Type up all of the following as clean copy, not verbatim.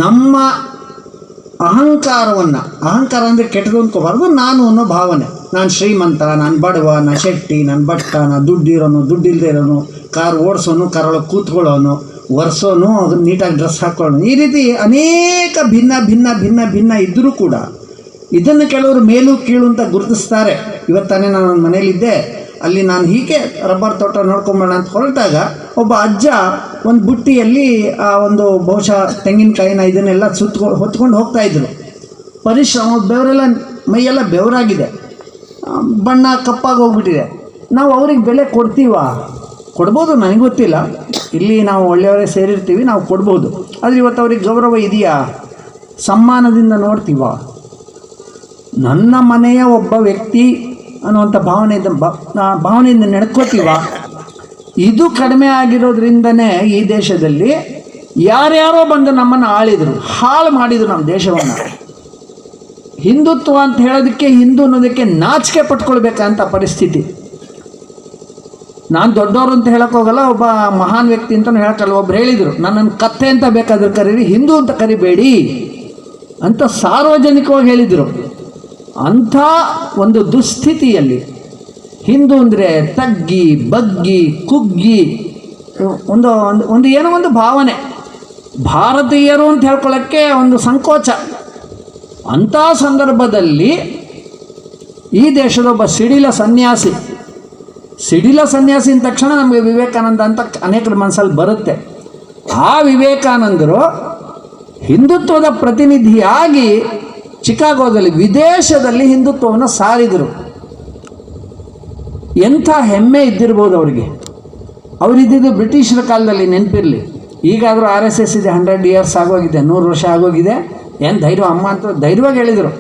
ನಮ್ಮ ಅಹಂಕಾರ ಅಂದರೆ ಕೆಟ್ಟದು ಅಂದ್ಕೋಬಾರ್ದು. ನಾನು ಅನ್ನೋ ಭಾವನೆ, ನಾನು ಶ್ರೀಮಂತ, ನಾನು ಬಡವ, ನಾನು ಶೆಟ್ಟಿ, ನಾನು ಭಟ್ಟ, ನಾನು ದುಡ್ಡಿರೋನು, ದುಡ್ಡಿಲ್ಲದೆ ಇರೋನು, ಕಾರ್ ಓಡಿಸೋನು, ಕಾರೊಳಗೆ ಕೂತ್ಕೊಳ್ಳೋನು, ಒರೆಸೋನು, ಅದನ್ನು ನೀಟಾಗಿ ಡ್ರೆಸ್ ಹಾಕೊಳ್ಳೋನು, ಈ ರೀತಿ ಅನೇಕ ಭಿನ್ನ ಇದ್ದರೂ ಕೂಡ ಇದನ್ನು ಕೆಲವರು ಮೇಲು ಕೀಳು ಅಂತ ಗುರುತಿಸ್ತಾರೆ. ಇವತ್ತಾನೆ ನಾನು ನನ್ನ ಮನೇಲಿದ್ದೆ, ಅಲ್ಲಿ ನಾನು ಹೀಗೆ ರಬ್ಬರ್ ತೋಟ ನೋಡ್ಕೊಂಬೋಣ ಅಂತ ಹೊರಟಾಗ ಒಬ್ಬ ಅಜ್ಜ ಒಂದು ಬುಟ್ಟಿಯಲ್ಲಿ ಒಂದು ಬಹುಶಃ ತೆಂಗಿನಕಾಯಿನ ಇದನ್ನೆಲ್ಲ ಹೊತ್ಕೊಂಡು ಹೋಗ್ತಾಯಿದ್ರು. ಪರಿಶ್ರಮ, ಬೆವರೆಲ್ಲ, ಮೈಯೆಲ್ಲ ಬೆವರಾಗಿದೆ, ಬಣ್ಣ ಕಪ್ಪಾಗಿ ಹೋಗ್ಬಿಟ್ಟಿದೆ. ನಾವು ಅವ್ರಿಗೆ ಬೆಲೆ ಕೊಡ್ಬೋದು, ನನಗೆ ಗೊತ್ತಿಲ್ಲ. ಇಲ್ಲಿ ನಾವು ಒಳ್ಳೆಯವರೇ ಸೇರಿರ್ತೀವಿ, ನಾವು ಕೊಡ್ಬೋದು. ಆದರೆ ಇವತ್ತು ಅವ್ರಿಗೆ ಗೌರವ ಇದೆಯಾ? ಸಮ್ಮಾನದಿಂದ ನೋಡ್ತೀವ? ನನ್ನ ಮನೆಯ ಒಬ್ಬ ವ್ಯಕ್ತಿ ಅನ್ನುವಂಥ ಭಾವನೆಯಿಂದ ನಡ್ಕೋತೀವ? ಇದು ಕಡಿಮೆ ಆಗಿರೋದ್ರಿಂದನೇ ಈ ದೇಶದಲ್ಲಿ ಯಾರ್ಯಾರೋ ಬಂದು ನಮ್ಮನ್ನು ಆಳಿದರು, ಹಾಳು ಮಾಡಿದರು ನಮ್ಮ ದೇಶವನ್ನು. ಹಿಂದುತ್ವ ಅಂತ ಹೇಳೋದಕ್ಕೆ, ಹಿಂದೂ ಅನ್ನೋದಕ್ಕೆ ನಾಚಿಕೆ ಪಟ್ಕೊಳ್ಬೇಕಂತ ಪರಿಸ್ಥಿತಿ. ನಾನು ದೊಡ್ಡವರು ಅಂತ ಹೇಳೋಕ್ಕೋಗಲ್ಲ, ಒಬ್ಬ ಮಹಾನ್ ವ್ಯಕ್ತಿ ಅಂತಲೂ ಹೇಳೋಕ್ಕಲ್ಲ. ಒಬ್ರು ಹೇಳಿದರು, ನನ್ನನ್ನು ಕತ್ತೆ ಅಂತ ಬೇಕಾದ್ರೆ ಕರೀರಿ, ಹಿಂದೂ ಅಂತ ಕರಿಬೇಡಿ ಅಂತ ಸಾರ್ವಜನಿಕವಾಗಿ ಹೇಳಿದರು. ಅಂಥ ಒಂದು ದುಸ್ಥಿತಿಯಲ್ಲಿ ಹಿಂದೂ ಅಂದರೆ ತಗ್ಗಿ ಬಗ್ಗಿ ಕುಗ್ಗಿ ಒಂದು ಏನೋ ಒಂದು ಭಾವನೆ, ಭಾರತೀಯರು ಅಂತ ಹೇಳ್ಕೊಳ್ಳೋಕ್ಕೆ ಒಂದು ಸಂಕೋಚ. ಅಂಥ ಸಂದರ್ಭದಲ್ಲಿ ಈ ದೇಶದ ಒಬ್ಬ ಸಿಡಿಲ ಸನ್ಯಾಸಿ ಅಂದ ತಕ್ಷಣ ನಮಗೆ ವಿವೇಕಾನಂದ ಅಂತ ಅನೇಕರ ಮನಸ್ಸಲ್ಲಿ ಬರುತ್ತೆ. ಆ ವಿವೇಕಾನಂದರು ಹಿಂದುತ್ವದ ಪ್ರತಿನಿಧಿಯಾಗಿ ಚಿಕಾಗೋದಲ್ಲಿ, ವಿದೇಶದಲ್ಲಿ ಹಿಂದುತ್ವವನ್ನು ಸಾರಿದರು. ಎಂಥ ಹೆಮ್ಮೆ ಇದ್ದಿರ್ಬೋದು ಅವರಿಗೆ. ಅವರಿದ್ದಿದ್ದು ಬ್ರಿಟಿಷರ ಕಾಲದಲ್ಲಿ, ನೆನಪಿರಲಿ. ಈಗಾದರೂ RSS ಇದೆ, 100 years ಆಗೋಗಿದೆ, 100 ವರ್ಷ ಆಗೋಗಿದೆ. ಏನು ಧೈರ್ಯ, ಅಮ್ಮ ಅಂತ ಧೈರ್ಯವಾಗಿ ಹೇಳಿದರು.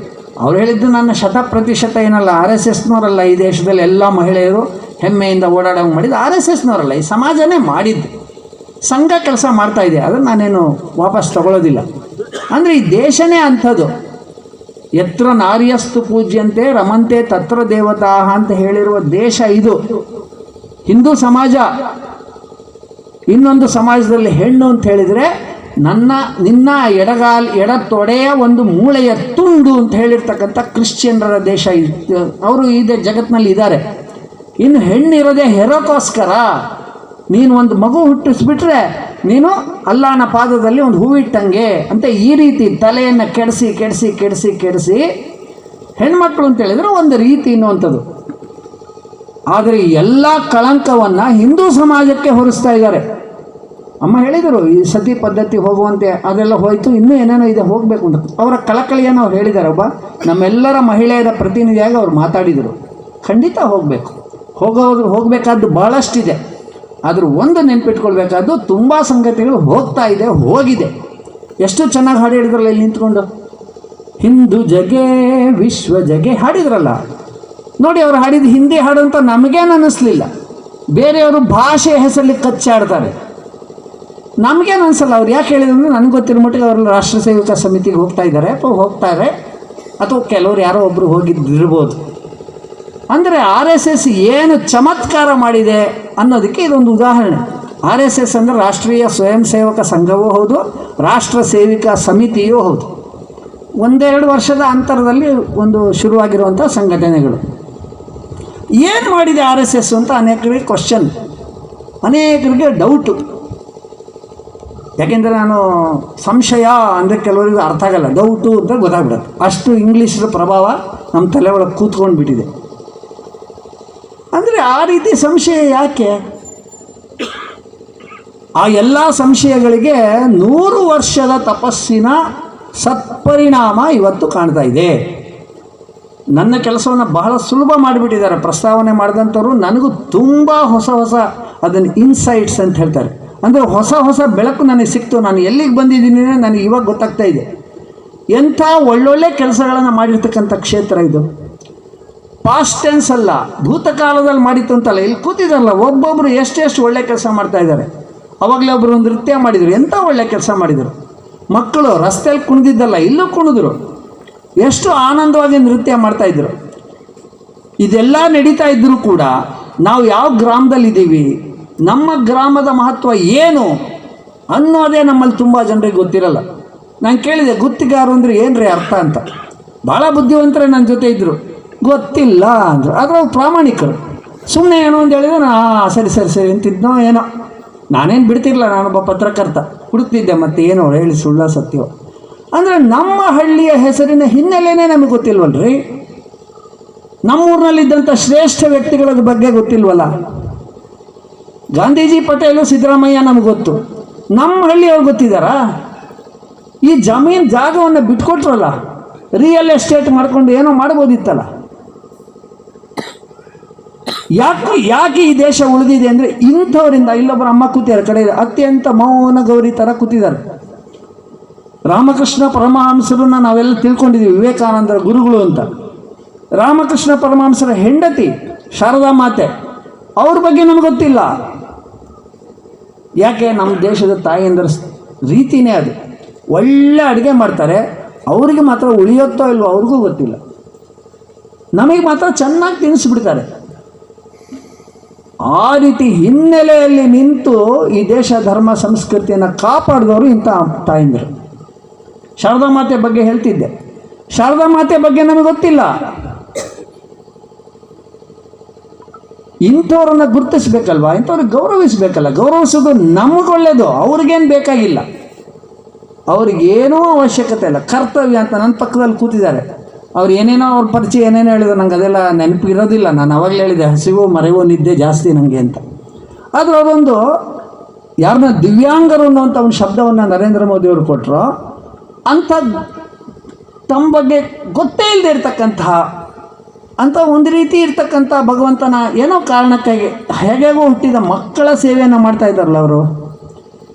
ಅವ್ರು ಹೇಳಿದ್ದು ನನ್ನ 100% ಏನಲ್ಲ, RSSನವರಲ್ಲ ಈ ದೇಶದಲ್ಲಿ ಎಲ್ಲ ಮಹಿಳೆಯರು ಹೆಮ್ಮೆಯಿಂದ ಓಡಾಡೋಂಗೆ ಮಾಡಿದ್ದು RSSನವರಲ್ಲ, ಈ ಸಮಾಜನೇ ಮಾಡಿದ್ದು. ಸಂಘ ಕೆಲಸ ಮಾಡ್ತಾಯಿದೆ, ಅದನ್ನು ನಾನೇನು ವಾಪಸ್ ತಗೊಳ್ಳೋದಿಲ್ಲ. ಅಂದರೆ ಈ ದೇಶನೇ ಅಂಥದ್ದು. ಯತ್ರ ನಾರ್ಯಸ್ತು ಪೂಜ್ಯಂತೆ ರಮಂತೆ ತತ್ರ ದೇವತಾ ಅಂತ ಹೇಳಿರುವ ದೇಶ ಇದು, ಹಿಂದೂ ಸಮಾಜ. ಇನ್ನೊಂದು ಸಮಾಜದಲ್ಲಿ ಹೆಣ್ಣು ಅಂತ ಹೇಳಿದರೆ ನಿನ್ನ ಎಡ ತೊಡೆಯ ಒಂದು ಮೂಳೆಯ ತುಂಡು ಅಂತ ಹೇಳಿರ್ತಕ್ಕಂಥ ಕ್ರಿಶ್ಚಿಯನ್ನರ ದೇಶ. ಅವರು ಈ ಜಗತ್ತಿನಲ್ಲಿ ಇದ್ದಾರೆ. ಇನ್ನು ಹೆಣ್ಣಿರೋದೇ ಹೆರೋಕ್ಕೋಸ್ಕರ. ನೀನು ಒಂದು ಮಗು ಹುಟ್ಟಿಸ್ಬಿಟ್ರೆ ನೀನು ಅಲ್ಲಾನ ಪಾದದಲ್ಲಿ ಒಂದು ಹೂವಿಟ್ಟಂಗೆ ಅಂತ ಈ ರೀತಿ ತಲೆಯನ್ನು ಕೆಡಿಸಿ ಹೆಣ್ಮಕ್ಳು ಅಂತ ಹೇಳಿದ್ರೆ ಒಂದು ರೀತಿ ಅನ್ನುವಂಥದ್ದು. ಆದರೆ ಎಲ್ಲ ಕಳಂಕವನ್ನು ಹಿಂದೂ ಸಮಾಜಕ್ಕೆ ಹೊರಿಸ್ತಾ ಇದ್ದಾರೆ. ಅಮ್ಮ ಹೇಳಿದರು, ಈ ಸತಿ ಪದ್ಧತಿ ಹೋಗುವಂತೆ ಅದೆಲ್ಲ ಹೋಯಿತು, ಇನ್ನೂ ಏನೇನೋ ಇದೆ, ಹೋಗಬೇಕು ಅಂತ ಅವರ ಕಳಕಳಿಯನ್ನು ಅವ್ರು ಹೇಳಿದ್ದಾರೆ. ಒಬ್ಬ ನಮ್ಮೆಲ್ಲರ ಮಹಿಳೆಯರ ಪ್ರತಿನಿಧಿಯಾಗಿ ಅವ್ರು ಮಾತಾಡಿದರು. ಖಂಡಿತ ಹೋಗಬೇಕಾದ್ದು ಭಾಳಷ್ಟಿದೆ. ಆದರೂ ಒಂದು ನೆನ್ಪಿಟ್ಕೊಳ್ಬೇಕಾದ್ದು, ತುಂಬ ಸಂಗತಿಗಳು ಹೋಗಿದೆ. ಎಷ್ಟು ಚೆನ್ನಾಗಿ ಹಾಡು ಹೇಳಿದ್ರಲ್ಲ ಇಲ್ಲಿ ನಿಂತ್ಕೊಂಡು, ಹಿಂದೂ ಜಗೆ ವಿಶ್ವ ಜಗೆ ಹಾಡಿದ್ರಲ್ಲ ನೋಡಿ. ಅವರು ಹಾಡಿದ ಹಿಂದಿ ಹಾಡು ಅಂತ ನಮಗೇನು ಅನ್ನಿಸ್ಲಿಲ್ಲ. ಬೇರೆಯವರು ಭಾಷೆಯ ಹೆಸರಲ್ಲಿ ಕಚ್ಚಾಡ್ತಾರೆ, ನಮಗೇನು ಅನಿಸಲ್ಲ. ಅವ್ರು ಯಾಕೆ ಹೇಳಿದ್ರು ನನಗೆ ಗೊತ್ತಿರೋ ಮಟ್ಟಿಗೆ ಅವರೆಲ್ಲ ರಾಷ್ಟ್ರ ಸೇವಕ ಸಮಿತಿಗೆ ಹೋಗ್ತಾರೆ ಅಥವಾ ಕೆಲವರು ಯಾರೋ ಒಬ್ಬರು ಹೋಗಿದ್ದಿರ್ಬೋದು. ಅಂದರೆ RSS ಏನು ಚಮತ್ಕಾರ ಮಾಡಿದೆ ಅನ್ನೋದಕ್ಕೆ ಇದೊಂದು ಉದಾಹರಣೆ. RSS ಅಂದರೆ ರಾಷ್ಟ್ರೀಯ ಸ್ವಯಂ ಸೇವಕ ಸಂಘವೂ ಹೌದು, ರಾಷ್ಟ್ರ ಸೇವಿಕಾ ಸಮಿತಿಯೂ ಹೌದು. 1-2 ವರ್ಷದ ಅಂತರದಲ್ಲಿ ಒಂದು ಶುರುವಾಗಿರುವಂಥ ಸಂಘಟನೆಗಳು. ಏನು ಮಾಡಿದೆ RSS ಅಂತ ಅನೇಕರಿಗೆ ಕ್ವಶನ್, ಅನೇಕರಿಗೆ ಡೌಟು. ಯಾಕೆಂದರೆ ನಾನು ಸಂಶಯ ಅಂದರೆ ಕೆಲವರಿಗೆ ಅರ್ಥ ಆಗಲ್ಲ, ಡೌಟು ಅಂತ ಗೊತ್ತಾಗ್ಬಿಡುತ್ತೆ. ಅಷ್ಟು ಇಂಗ್ಲೀಷರ ಪ್ರಭಾವ ನಮ್ಮ ತಲೆ ಒಳಗೆ ಕೂತ್ಕೊಂಡು ಬಿಟ್ಟಿದೆ. ಅಂದರೆ ಆ ರೀತಿ ಸಂಶಯ ಯಾಕೆ? ಆ ಎಲ್ಲ ಸಂಶಯಗಳಿಗೆ 100 ವರ್ಷದ ತಪಸ್ಸಿನ ಸತ್ಪರಿಣಾಮ ಇವತ್ತು ಕಾಣ್ತಾ ಇದೆ. ನನ್ನ ಕೆಲಸವನ್ನು ಬಹಳ ಸುಲಭ ಮಾಡಿಬಿಟ್ಟಿದ್ದಾರೆ ಪ್ರಸ್ತಾವನೆ ಮಾಡಿದಂಥವ್ರು. ನನಗೂ ತುಂಬ ಹೊಸ ಅದನ್ನು ಇನ್ಸೈಟ್ಸ್ ಅಂತ ಹೇಳ್ತಾರೆ. ಅಂದರೆ ಹೊಸ ಬೆಳಕು ನನಗೆ ಸಿಕ್ತು. ನಾನು ಎಲ್ಲಿಗೆ ಬಂದಿದ್ದೀನಿ ನನಗೆ ಇವಾಗ ಗೊತ್ತಾಗ್ತಾ ಇದೆ. ಎಂಥ ಒಳ್ಳೊಳ್ಳೆ ಕೆಲಸಗಳನ್ನು ಮಾಡಿರ್ತಕ್ಕಂಥ ಕ್ಷೇತ್ರ ಇದು. ಪಾಸ್ಟ್ ಟೆನ್ಸ್ ಅಲ್ಲ, ಭೂತಕಾಲದಲ್ಲಿ ಮಾಡಿತ್ತು ಅಂತಲ್ಲ. ಇಲ್ಲಿ ಕೂತಿದಾರಲ್ಲ ಒಬ್ಬೊಬ್ಬರು ಎಷ್ಟು ಒಳ್ಳೆ ಕೆಲಸ ಮಾಡ್ತಾ ಇದ್ದಾರೆ. ಅವಾಗಲೇ ಒಬ್ಬರು ನೃತ್ಯ ಮಾಡಿದರು, ಎಂಥ ಒಳ್ಳೆ ಕೆಲಸ ಮಾಡಿದರು. ಮಕ್ಕಳು ರಸ್ತೆಯಲ್ಲಿ ಕುಣಿದಿದ್ದಲ್ಲ, ಇಲ್ಲೂ ಕುಣಿದ್ರು, ಎಷ್ಟು ಆನಂದವಾಗಿ ನೃತ್ಯ ಮಾಡ್ತಾಯಿದ್ರು. ಇದೆಲ್ಲ ನಡೀತಾ ಇದ್ದರೂ ಕೂಡ ನಾವು ಯಾವ ಗ್ರಾಮದಲ್ಲಿದ್ದೀವಿ, ನಮ್ಮ ಗ್ರಾಮದ ಮಹತ್ವ ಏನು ಅನ್ನೋದೇ ನಮ್ಮಲ್ಲಿ ತುಂಬ ಜನರಿಗೆ ಗೊತ್ತಿರಲ್ಲ. ನಾನು ಕೇಳಿದೆ ಗುತ್ತಿಗಾರು ಅಂದರೆ ಏನ್ರಿ ಅರ್ಥ ಅಂತ. ಭಾಳ ಬುದ್ಧಿವಂತರೇ ನನ್ನ ಜೊತೆ ಇದ್ದರು. ಗೊತ್ತಿಲ್ಲ ಅಂದರು. ಆದರೆ ಅವ್ರು ಪ್ರಾಮಾಣಿಕರು. ಸುಮ್ಮನೆ ಏನೋ ಅಂತ ಹೇಳಿದ್ರೆ ಸರಿ ಸರಿ ಸರಿ ಅಂತಿದ್ನೋ ಏನೋ. ನಾನೇನು ಬಿಡ್ತಿರಲಿಲ್ಲ, ನಾನೊಬ್ಬ ಪತ್ರಕರ್ತ, ಹುಡುಕ್ತಿದ್ದೆ ಮತ್ತೆ ಏನೋ ಹೇಳಿ ಸುಳ್ಳ ಸತ್ಯವೋ. ಅಂದರೆ ನಮ್ಮ ಹಳ್ಳಿಯ ಹೆಸರಿನ ಹಿನ್ನೆಲೆನೇ ನಮಗೆ ಗೊತ್ತಿಲ್ವಲ್ರಿ. ನಮ್ಮೂರಿನಲ್ಲಿದ್ದಂಥ ಶ್ರೇಷ್ಠ ವ್ಯಕ್ತಿಗಳ ಬಗ್ಗೆ ಗೊತ್ತಿಲ್ವಲ್ಲ. ಗಾಂಧೀಜಿ, ಪಟೇಲು, ಸಿದ್ದರಾಮಯ್ಯ ನಮಗೆ ಗೊತ್ತು. ನಮ್ಮ ಹಳ್ಳಿಯವ್ರು ಗೊತ್ತಿದ್ದಾರಾ? ಈ ಜಮೀನು ಜಾಗವನ್ನು ಬಿಟ್ಕೊಟ್ರಲ್ಲ, ರಿಯಲ್ ಎಸ್ಟೇಟ್ ಮಾಡ್ಕೊಂಡು ಏನೋ ಮಾಡ್ಬೋದಿತ್ತಲ್ಲ. ಯಾಕೆ ಈ ದೇಶ ಉಳಿದಿದೆ ಅಂದರೆ ಇಂಥವರಿಂದ. ಇಲ್ಲೊಬ್ಬರು ಅಮ್ಮ ಕೂತಿದ್ದಾರೆ ಕಡೆ, ಅತ್ಯಂತ ಮೌನ ಗೌರಿ ಥರ ಕೂತಿದ್ದಾರೆ. ರಾಮಕೃಷ್ಣ ಪರಮಹಂಸರನ್ನ ನಾವೆಲ್ಲ ತಿಳ್ಕೊಂಡಿದ್ದೀವಿ, ವಿವೇಕಾನಂದರ ಗುರುಗಳು ಅಂತ. ರಾಮಕೃಷ್ಣ ಪರಮಹಂಸರ ಹೆಂಡತಿ ಶಾರದಾ ಮಾತೆ, ಅವ್ರ ಬಗ್ಗೆ ನಮ್ಗೆ ಗೊತ್ತಿಲ್ಲ. ಯಾಕೆ? ನಮ್ಮ ದೇಶದ ತಾಯಿಯಂದ್ರ ರೀತಿಯೇ ಅದು. ಒಳ್ಳೆ ಅಡುಗೆ ಮಾಡ್ತಾರೆ, ಅವರಿಗೆ ಮಾತ್ರ ಉಳಿಯುತ್ತೋ ಇಲ್ವೋ ಅವ್ರಿಗೂ ಗೊತ್ತಿಲ್ಲ. ನಮಗೆ ಮಾತ್ರ ಚೆನ್ನಾಗಿ ತಿನ್ನಿಸ್ಬಿಡ್ತಾರೆ. ಆ ರೀತಿ ಹಿನ್ನೆಲೆಯಲ್ಲಿ ನಿಂತು ಈ ದೇಶ ಧರ್ಮ ಸಂಸ್ಕೃತಿಯನ್ನು ಕಾಪಾಡಿದವರು ಇಂಥ ತಾಯಂದಿರು. ಶಾರದಾ ಮಾತೆ ಬಗ್ಗೆ ಹೇಳ್ತಿದ್ದೆ. ಶಾರದಾ ಮಾತೆ ಬಗ್ಗೆ ನಮಗೆ ಗೊತ್ತಿಲ್ಲ. ಇಂಥವ್ರನ್ನ ಗುರುತಿಸ್ಬೇಕಲ್ವಾ, ಇಂಥವ್ರಿಗೆ ಗೌರವಿಸ್ಬೇಕಲ್ಲ. ಗೌರವಿಸೋದು ನಮಗೊಳ್ಳೇದು, ಅವ್ರಿಗೇನು ಬೇಕಾಗಿಲ್ಲ, ಅವ್ರಿಗೇನೂ ಅವಶ್ಯಕತೆ ಇಲ್ಲ. ಕರ್ತವ್ಯ ಅಂತ ನನ್ನ ಪಕ್ಕದಲ್ಲಿ ಕೂತಿದ್ದಾರೆ. ಅವ್ರು ಏನೇನೋ ಅವ್ರ ಪರಿಚಯ ಏನೇನೋ ಹೇಳಿದ್ರು, ನಂಗೆ ಅದೆಲ್ಲ ನೆನಪಿರೋದಿಲ್ಲ. ನಾನು ಅವಾಗಲೇ ಹೇಳಿದೆ, ಹಸಿವು ಮರೆವೋ ನಿದ್ದೆ ಜಾಸ್ತಿ ನನಗೆ ಅಂತ. ಆದರೆ ಅವರೊಂದು ಯಾರನ್ನ ದಿವ್ಯಾಂಗರು ಅನ್ನುವಂಥ ಒಂದು ಶಬ್ದವನ್ನು ನರೇಂದ್ರ ಮೋದಿಯವರು ಕೊಟ್ಟರು. ಅಂಥ ತಮ್ಮ ಬಗ್ಗೆ ಗೊತ್ತೇ ಇಲ್ಲದೆ ಇರ್ತಕ್ಕಂತಹ ಅಂತ ಒಂದು ರೀತಿ ಇರ್ತಕ್ಕಂಥ ಭಗವಂತನ ಏನೋ ಕಾರಣಕ್ಕಾಗಿ ಹೇಗೇಗೋ ಹುಟ್ಟಿದ ಮಕ್ಕಳ ಸೇವೆಯನ್ನು ಮಾಡ್ತಾ ಇದ್ದಾರಲ್ಲ ಅವರು.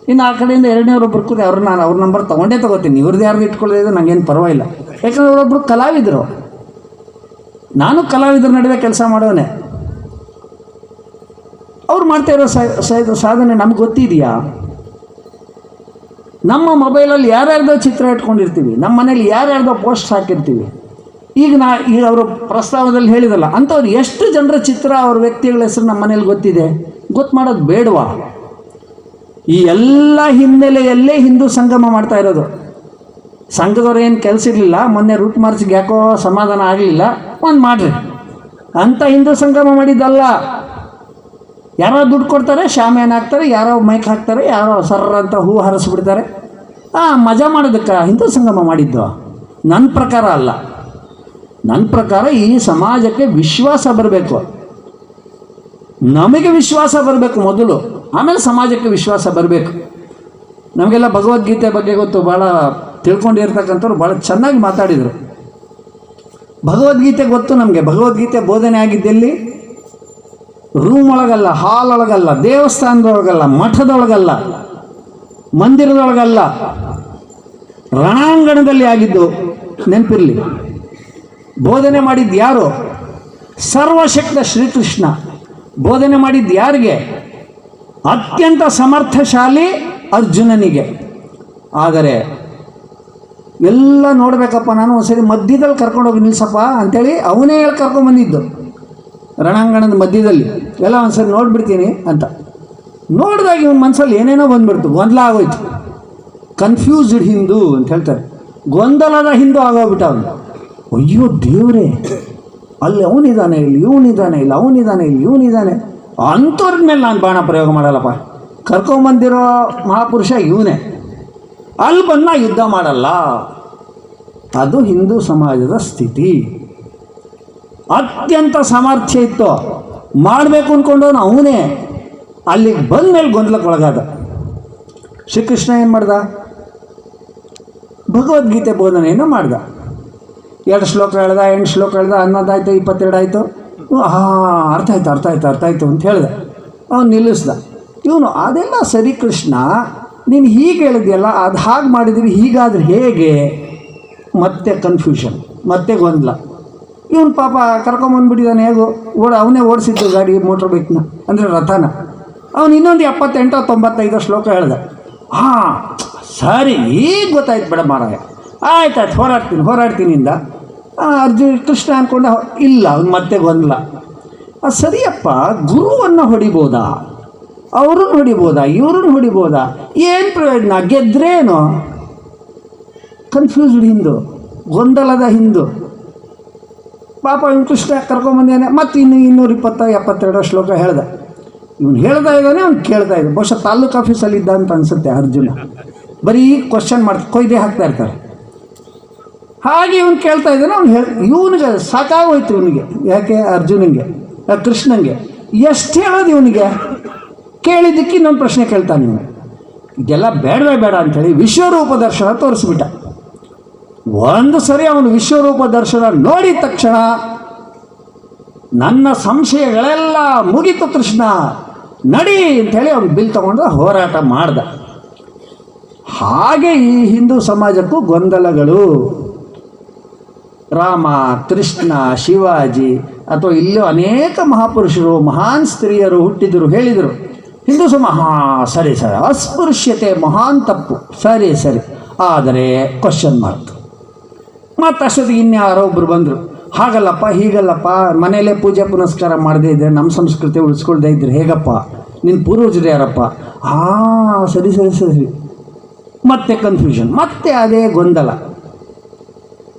ಇನ್ನು ಆ ಕಡೆಯಿಂದ ಎರಡನೇವರೊಬ್ಬರು ಕೂತಿ ನಾನು ಅವ್ರ ನಂಬರ್ ತೊಗೋತೀನಿ. ಇವ್ರದ್ದು ಯಾರ್ದು ಇಟ್ಕೊಳ್ಳೋದು ನನಗೇನು ಪರವಾಗಿಲ್ಲ. ಯಾಕಂದರೆ ಅವರೊಬ್ಬರು ಕಲಾವಿದರು, ನಾನು ಕಲಾವಿದರ ನಡುವೆ ಕೆಲಸ ಮಾಡೋನೆ. ಅವ್ರು ಮಾಡ್ತಾ ಇರೋ ಸಾಧನೆ ನಮ್ಗೆ ಗೊತ್ತಿದೆಯಾ? ನಮ್ಮ ಮೊಬೈಲಲ್ಲಿ ಯಾರ್ಯಾರ್ದೋ ಚಿತ್ರ ಇಟ್ಕೊಂಡಿರ್ತೀವಿ, ನಮ್ಮ ಮನೇಲಿ ಯಾರ್ಯಾರ್ದೋ ಪೋಸ್ಟ್ ಹಾಕಿರ್ತೀವಿ. ಈಗ ಅವರು ಪ್ರಸ್ತಾವದಲ್ಲಿ ಹೇಳಿದಲ್ಲ, ಅಂಥವ್ರು ಎಷ್ಟು ಜನರ ಚಿತ್ರ, ಅವ್ರ ವ್ಯಕ್ತಿಗಳ ಹೆಸರು ನಮ್ಮ ಮನೇಲಿ ಗೊತ್ತಿದೆ. ಗೊತ್ತು ಮಾಡೋದು ಬೇಡವಾ? ಈ ಎಲ್ಲ ಹಿನ್ನೆಲೆಯಲ್ಲೇ ಹಿಂದೂ ಸಂಗಮ ಮಾಡ್ತಾ ಇರೋದು. ಸಂಘದವ್ರು ಏನು ಕೆಲಸ ಇರಲಿಲ್ಲ, ಮೊನ್ನೆ ರೂಟ್ ಮಾರ್ಚ್ಗೆ ಯಾಕೋ ಸಮಾಧಾನ ಆಗಲಿಲ್ಲ, ಒಂದು ಮಾಡಿರಿ ಅಂತ ಹಿಂದೂ ಸಂಗಮ ಮಾಡಿದ್ದಲ್ಲ. ಯಾರೋ ದುಡ್ಡು ಕೊಡ್ತಾರೆ, ಶಾಮಿಯಾನ ಹಾಕ್ತಾರೆ, ಯಾರೋ ಮೈಕ್ ಹಾಕ್ತಾರೆ, ಯಾರೋ ಸರ್ರ ಅಂತ ಹೂ ಹರಿಸ್ಬಿಡ್ತಾರೆ. ಮಜಾ ಮಾಡೋದಕ್ಕೆ ಹಿಂದೂ ಸಂಗಮ ಮಾಡಿದ್ದು ನನ್ನ ಪ್ರಕಾರ ಅಲ್ಲ. ನನ್ನ ಪ್ರಕಾರ ಈ ಸಮಾಜಕ್ಕೆ ವಿಶ್ವಾಸ ಬರಬೇಕು, ನಮಗೆ ವಿಶ್ವಾಸ ಬರಬೇಕು ಮೊದಲು, ಆಮೇಲೆ ಸಮಾಜಕ್ಕೆ ವಿಶ್ವಾಸ ಬರಬೇಕು. ನಮಗೆಲ್ಲ ಭಗವದ್ಗೀತೆ ಬಗ್ಗೆ ಗೊತ್ತು, ಭಾಳ ತಿಳ್ಕೊಂಡಿರ್ತಕ್ಕಂಥವ್ರು ಭಾಳ ಚೆನ್ನಾಗಿ ಮಾತಾಡಿದರು. ಭಗವದ್ಗೀತೆ ಗೊತ್ತು ನಮಗೆ. ಭಗವದ್ಗೀತೆ ಬೋಧನೆ ಆಗಿದ್ದೆಲ್ಲಿ? ರೂಮ್ ಒಳಗಲ್ಲ, ಹಾಲ್ ಒಳಗಲ್ಲ, ದೇವಸ್ಥಾನದೊಳಗಲ್ಲ, ಮಠದೊಳಗಲ್ಲ, ಮಂದಿರದೊಳಗಲ್ಲ, ರಣಾಂಗಣದಲ್ಲಿ ಆಗಿದ್ದು ನೆನಪಿರಲಿ. ಬೋಧನೆ ಮಾಡಿದ್ದು ಯಾರು? ಸರ್ವಶಕ್ತ ಶ್ರೀಕೃಷ್ಣ. ಬೋಧನೆ ಮಾಡಿದ್ದು ಯಾರಿಗೆ? ಅತ್ಯಂತ ಸಮರ್ಥಶಾಲಿ ಅರ್ಜುನನಿಗೆ. ಆದರೆ ಎಲ್ಲ ನೋಡಬೇಕಪ್ಪ, ನಾನು ಒಂದ್ಸರಿ ಮಧ್ಯದಲ್ಲಿ ಕರ್ಕೊಂಡೋಗಿ ನಿಲ್ಸಪ್ಪ ಅಂಥೇಳಿ ಅವನೇ ಹೇಳಿ ಕರ್ಕೊಂಡ್ಬಂದಿದ್ದು. ರಣಾಂಗಣದ ಮಧ್ಯದಲ್ಲಿ ಎಲ್ಲ ಒಂದ್ಸರಿ ನೋಡಿಬಿಡ್ತೀನಿ ಅಂತ ನೋಡಿದಾಗ ಇವನ ಮನಸ್ಸಲ್ಲಿ ಏನೇನೋ ಬಂದುಬಿಡ್ತು, ಗೊಂದಲ ಆಗೋಯ್ತು. ಕನ್ಫ್ಯೂಸ್ಡ್ ಹಿಂದೂ ಅಂತ ಹೇಳ್ತಾರೆ, ಗೊಂದಲದ ಹಿಂದೂ ಆಗೋಗ್ಬಿಟ್ಟ ಅವನು. ಅಯ್ಯೋ ದೇವರೇ, ಅಲ್ಲಿ ಅವನಿದ್ದಾನೆ, ಇಲ್ಲಿ ಇವನಿದ್ದಾನೆ, ಇಲ್ಲಿ ಅವನಿದ್ದಾನೆ, ಇಲ್ಲಿ ಇವನಿದ್ದಾನೆ, ಅಂಥವ್ರ ಮೇಲೆ ನಾನು ಬಾಣ ಪ್ರಯೋಗ ಮಾಡಲ್ಲಪ್ಪ. ಕರ್ಕೊಂಬಂದಿರೋ ಮಹಾಪುರುಷ ಇವನೇ, ಅಲ್ಲಿ ಬಂದು ನಾ ಯುದ್ಧ ಮಾಡಲ್ಲ. ಅದು ಹಿಂದೂ ಸಮಾಜದ ಸ್ಥಿತಿ. ಅತ್ಯಂತ ಸಾಮರ್ಥ್ಯ ಇತ್ತು, ಮಾಡಬೇಕು ಅಂದ್ಕೊಂಡವನು ಅವನೇ. ಅಲ್ಲಿಗೆ ಬಂದ ಮೇಲೆ ಗೊಂದಲಕ್ಕೆ ಒಳಗಾದ. ಶ್ರೀಕೃಷ್ಣ ಏನು ಮಾಡ್ದ? ಭಗವದ್ಗೀತೆ ಬೋಧನೆಯನ್ನು ಮಾಡ್ದ. 2 ಶ್ಲೋಕ ಹೇಳ್ದ, 8 ಶ್ಲೋಕ ಹೇಳ್ದ, 11 ಆಯಿತು, 22 ಆಯಿತು. ಅರ್ಥ ಆಯ್ತು ಅಂತ ಹೇಳ್ದೆ. ಅವನು ನಿಲ್ಲಿಸ್ದ. ಇವನು ಅದೆಲ್ಲ ಸರಿ ಕೃಷ್ಣ, ನೀನು ಹೀಗೆ ಹೇಳಿದ್ಯಲ್ಲ, ಅದು ಹಾಗೆ ಮಾಡಿದ್ದೀವಿ, ಹೀಗಾದ್ರೆ ಹೇಗೆ? ಮತ್ತೆ ಕನ್ಫ್ಯೂಷನ್, ಮತ್ತೆ ಗೊಂದಲ. ಇವನು ಪಾಪ ಕರ್ಕೊಂಬಂದ್ಬಿಟ್ಟಿದ್ದಾನೆ, ಹೇಗೋ ಅವನೇ ಓಡಿಸಿದ್ದು ಗಾಡಿ, ಮೋಟ್ರ್ ಬೈಕ್ನ, ಅಂದರೆ ರಥನ. ಅವನು ಇನ್ನೊಂದು 78-95 ಶ್ಲೋಕ ಹೇಳ್ದೆ. ಸರಿ, ಈಗ ಗೊತ್ತಾಯ್ತು ಬಿಡ ಮಾರಾಯ, ಆಯ್ತು ಹೋರಾಡ್ತೀನಿ ಇಂದ ಕೃಷ್ಣ ಅಂದ್ಕೊಂಡ. ಇಲ್ಲ, ಅವ್ನು ಮತ್ತೆ ಗೊಂದಲ. ಸರಿಯಪ್ಪ, ಗುರುವನ್ನು ಹೊಡಿಬೋದಾ, ಅವ್ರನ್ನ ಹೊಡಿಬೋದಾ, ಇವ್ರನ್ನ ಹೊಡಿಬೋದಾ? ಏನು ಪ್ರಯೋಜನ? ಗೆದ್ರೇನು? ಕನ್ಫ್ಯೂಸ್ಡ್ ಹಿಂದೂ, ಗೊಂದಲದ ಹಿಂದೂ. ಪಾಪ ಇವನು ಕೃಷ್ಣ ಕರ್ಕೊಂಬಂದೇನೆ. ಮತ್ತು ಇನ್ನು 272 ಶ್ಲೋಕ ಹೇಳ್ದೆ. ಇವನು ಹೇಳ್ತಾ ಇದ್ದಾನೆ, ಅವ್ನು ಕೇಳ್ತಾ ಇದ್ದ. ಬಹುಶಃ ತಾಲೂಕು ಆಫೀಸಲ್ಲಿ ಇದ್ದ ಅಂತ ಅನಿಸುತ್ತೆ ಅರ್ಜುನ. ಬರೀ ಕ್ವಶನ್ ಕೊಯ್ದೆ ಹಾಕ್ತಾ ಇರ್ತಾರೆ. ಹಾಗೆ ಇವನು ಕೇಳ್ತಾ ಇದ್ದಾನೆ, ಅವ್ನು ಇವನಿಗೆ ಸಾಕಾಗೋಯ್ತು. ಇವನಿಗೆ ಯಾಕೆ ಅರ್ಜುನಿಗೆ, ಕೃಷ್ಣನಿಗೆ ಎಷ್ಟು ಹೇಳೋದು ಇವನಿಗೆ. ಕೇಳಿದ್ದಕ್ಕೆ ಇನ್ನೊಂದು ಪ್ರಶ್ನೆ ಕೇಳ್ತಾನೆ ಇವನು. ಇದೆಲ್ಲ ಬೇಡವೇ ಬೇಡ ಅಂಥೇಳಿ ವಿಶ್ವರೂಪ ದರ್ಶನ ತೋರಿಸ್ಬಿಟ್ಟ. ಒಂದು ಸರಿ ಅವನು ವಿಶ್ವರೂಪ ದರ್ಶನ ನೋಡಿದ ತಕ್ಷಣ ನನ್ನ ಸಂಶಯಗಳೆಲ್ಲ ಮುಗೀತು ಕೃಷ್ಣ, ನಡಿ ಅಂಥೇಳಿ ಅವನು ಬಿಲ್ ತಗೊಂಡು ಹೋರಾಟ ಮಾಡ್ದ. ಹಾಗೆ ಈ ಹಿಂದೂ ಸಮಾಜಕ್ಕೂ ಗೊಂದಲಗಳು. ರಾಮ, ಕೃಷ್ಣ, ಶಿವಾಜಿ ಅಥವಾ ಇಲ್ಲೂ ಅನೇಕ ಮಹಾಪುರುಷರು, ಮಹಾನ್ ಸ್ತ್ರೀಯರು ಹುಟ್ಟಿದರು, ಹೇಳಿದರು ಹಿಂದೂ ಸರಿ ಸರಿ, ಅಸ್ಪೃಶ್ಯತೆ ಮಹಾನ್ ತಪ್ಪು, ಸರಿ ಸರಿ. ಆದರೆ ಕ್ವಶನ್ ಮಾರ್ಕ್. ಮತ್ತು ಅಷ್ಟೊತ್ತಿಗೆ ಇನ್ಯಾರೋ ಒಬ್ಬರು ಬಂದರು, ಹಾಗಲ್ಲಪ್ಪ ಹೀಗಲ್ಲಪ್ಪ, ಮನೆಯಲ್ಲೇ ಪೂಜೆ ಪುನಸ್ಕಾರ ಮಾಡದೇ ಇದ್ದರೆ ನಮ್ಮ ಸಂಸ್ಕೃತಿ ಉಳಿಸ್ಕೊಳ್ದೇ ಇದ್ದರೆ ಹೇಗಪ್ಪ, ನಿನ್ನ ಪೂರ್ವಜರು ಯಾರಪ್ಪ? ಸರಿ ಸರಿ ಸರಿ. ಮತ್ತೆ ಕನ್ಫ್ಯೂಷನ್, ಮತ್ತೆ ಅದೇ ಗೊಂದಲ.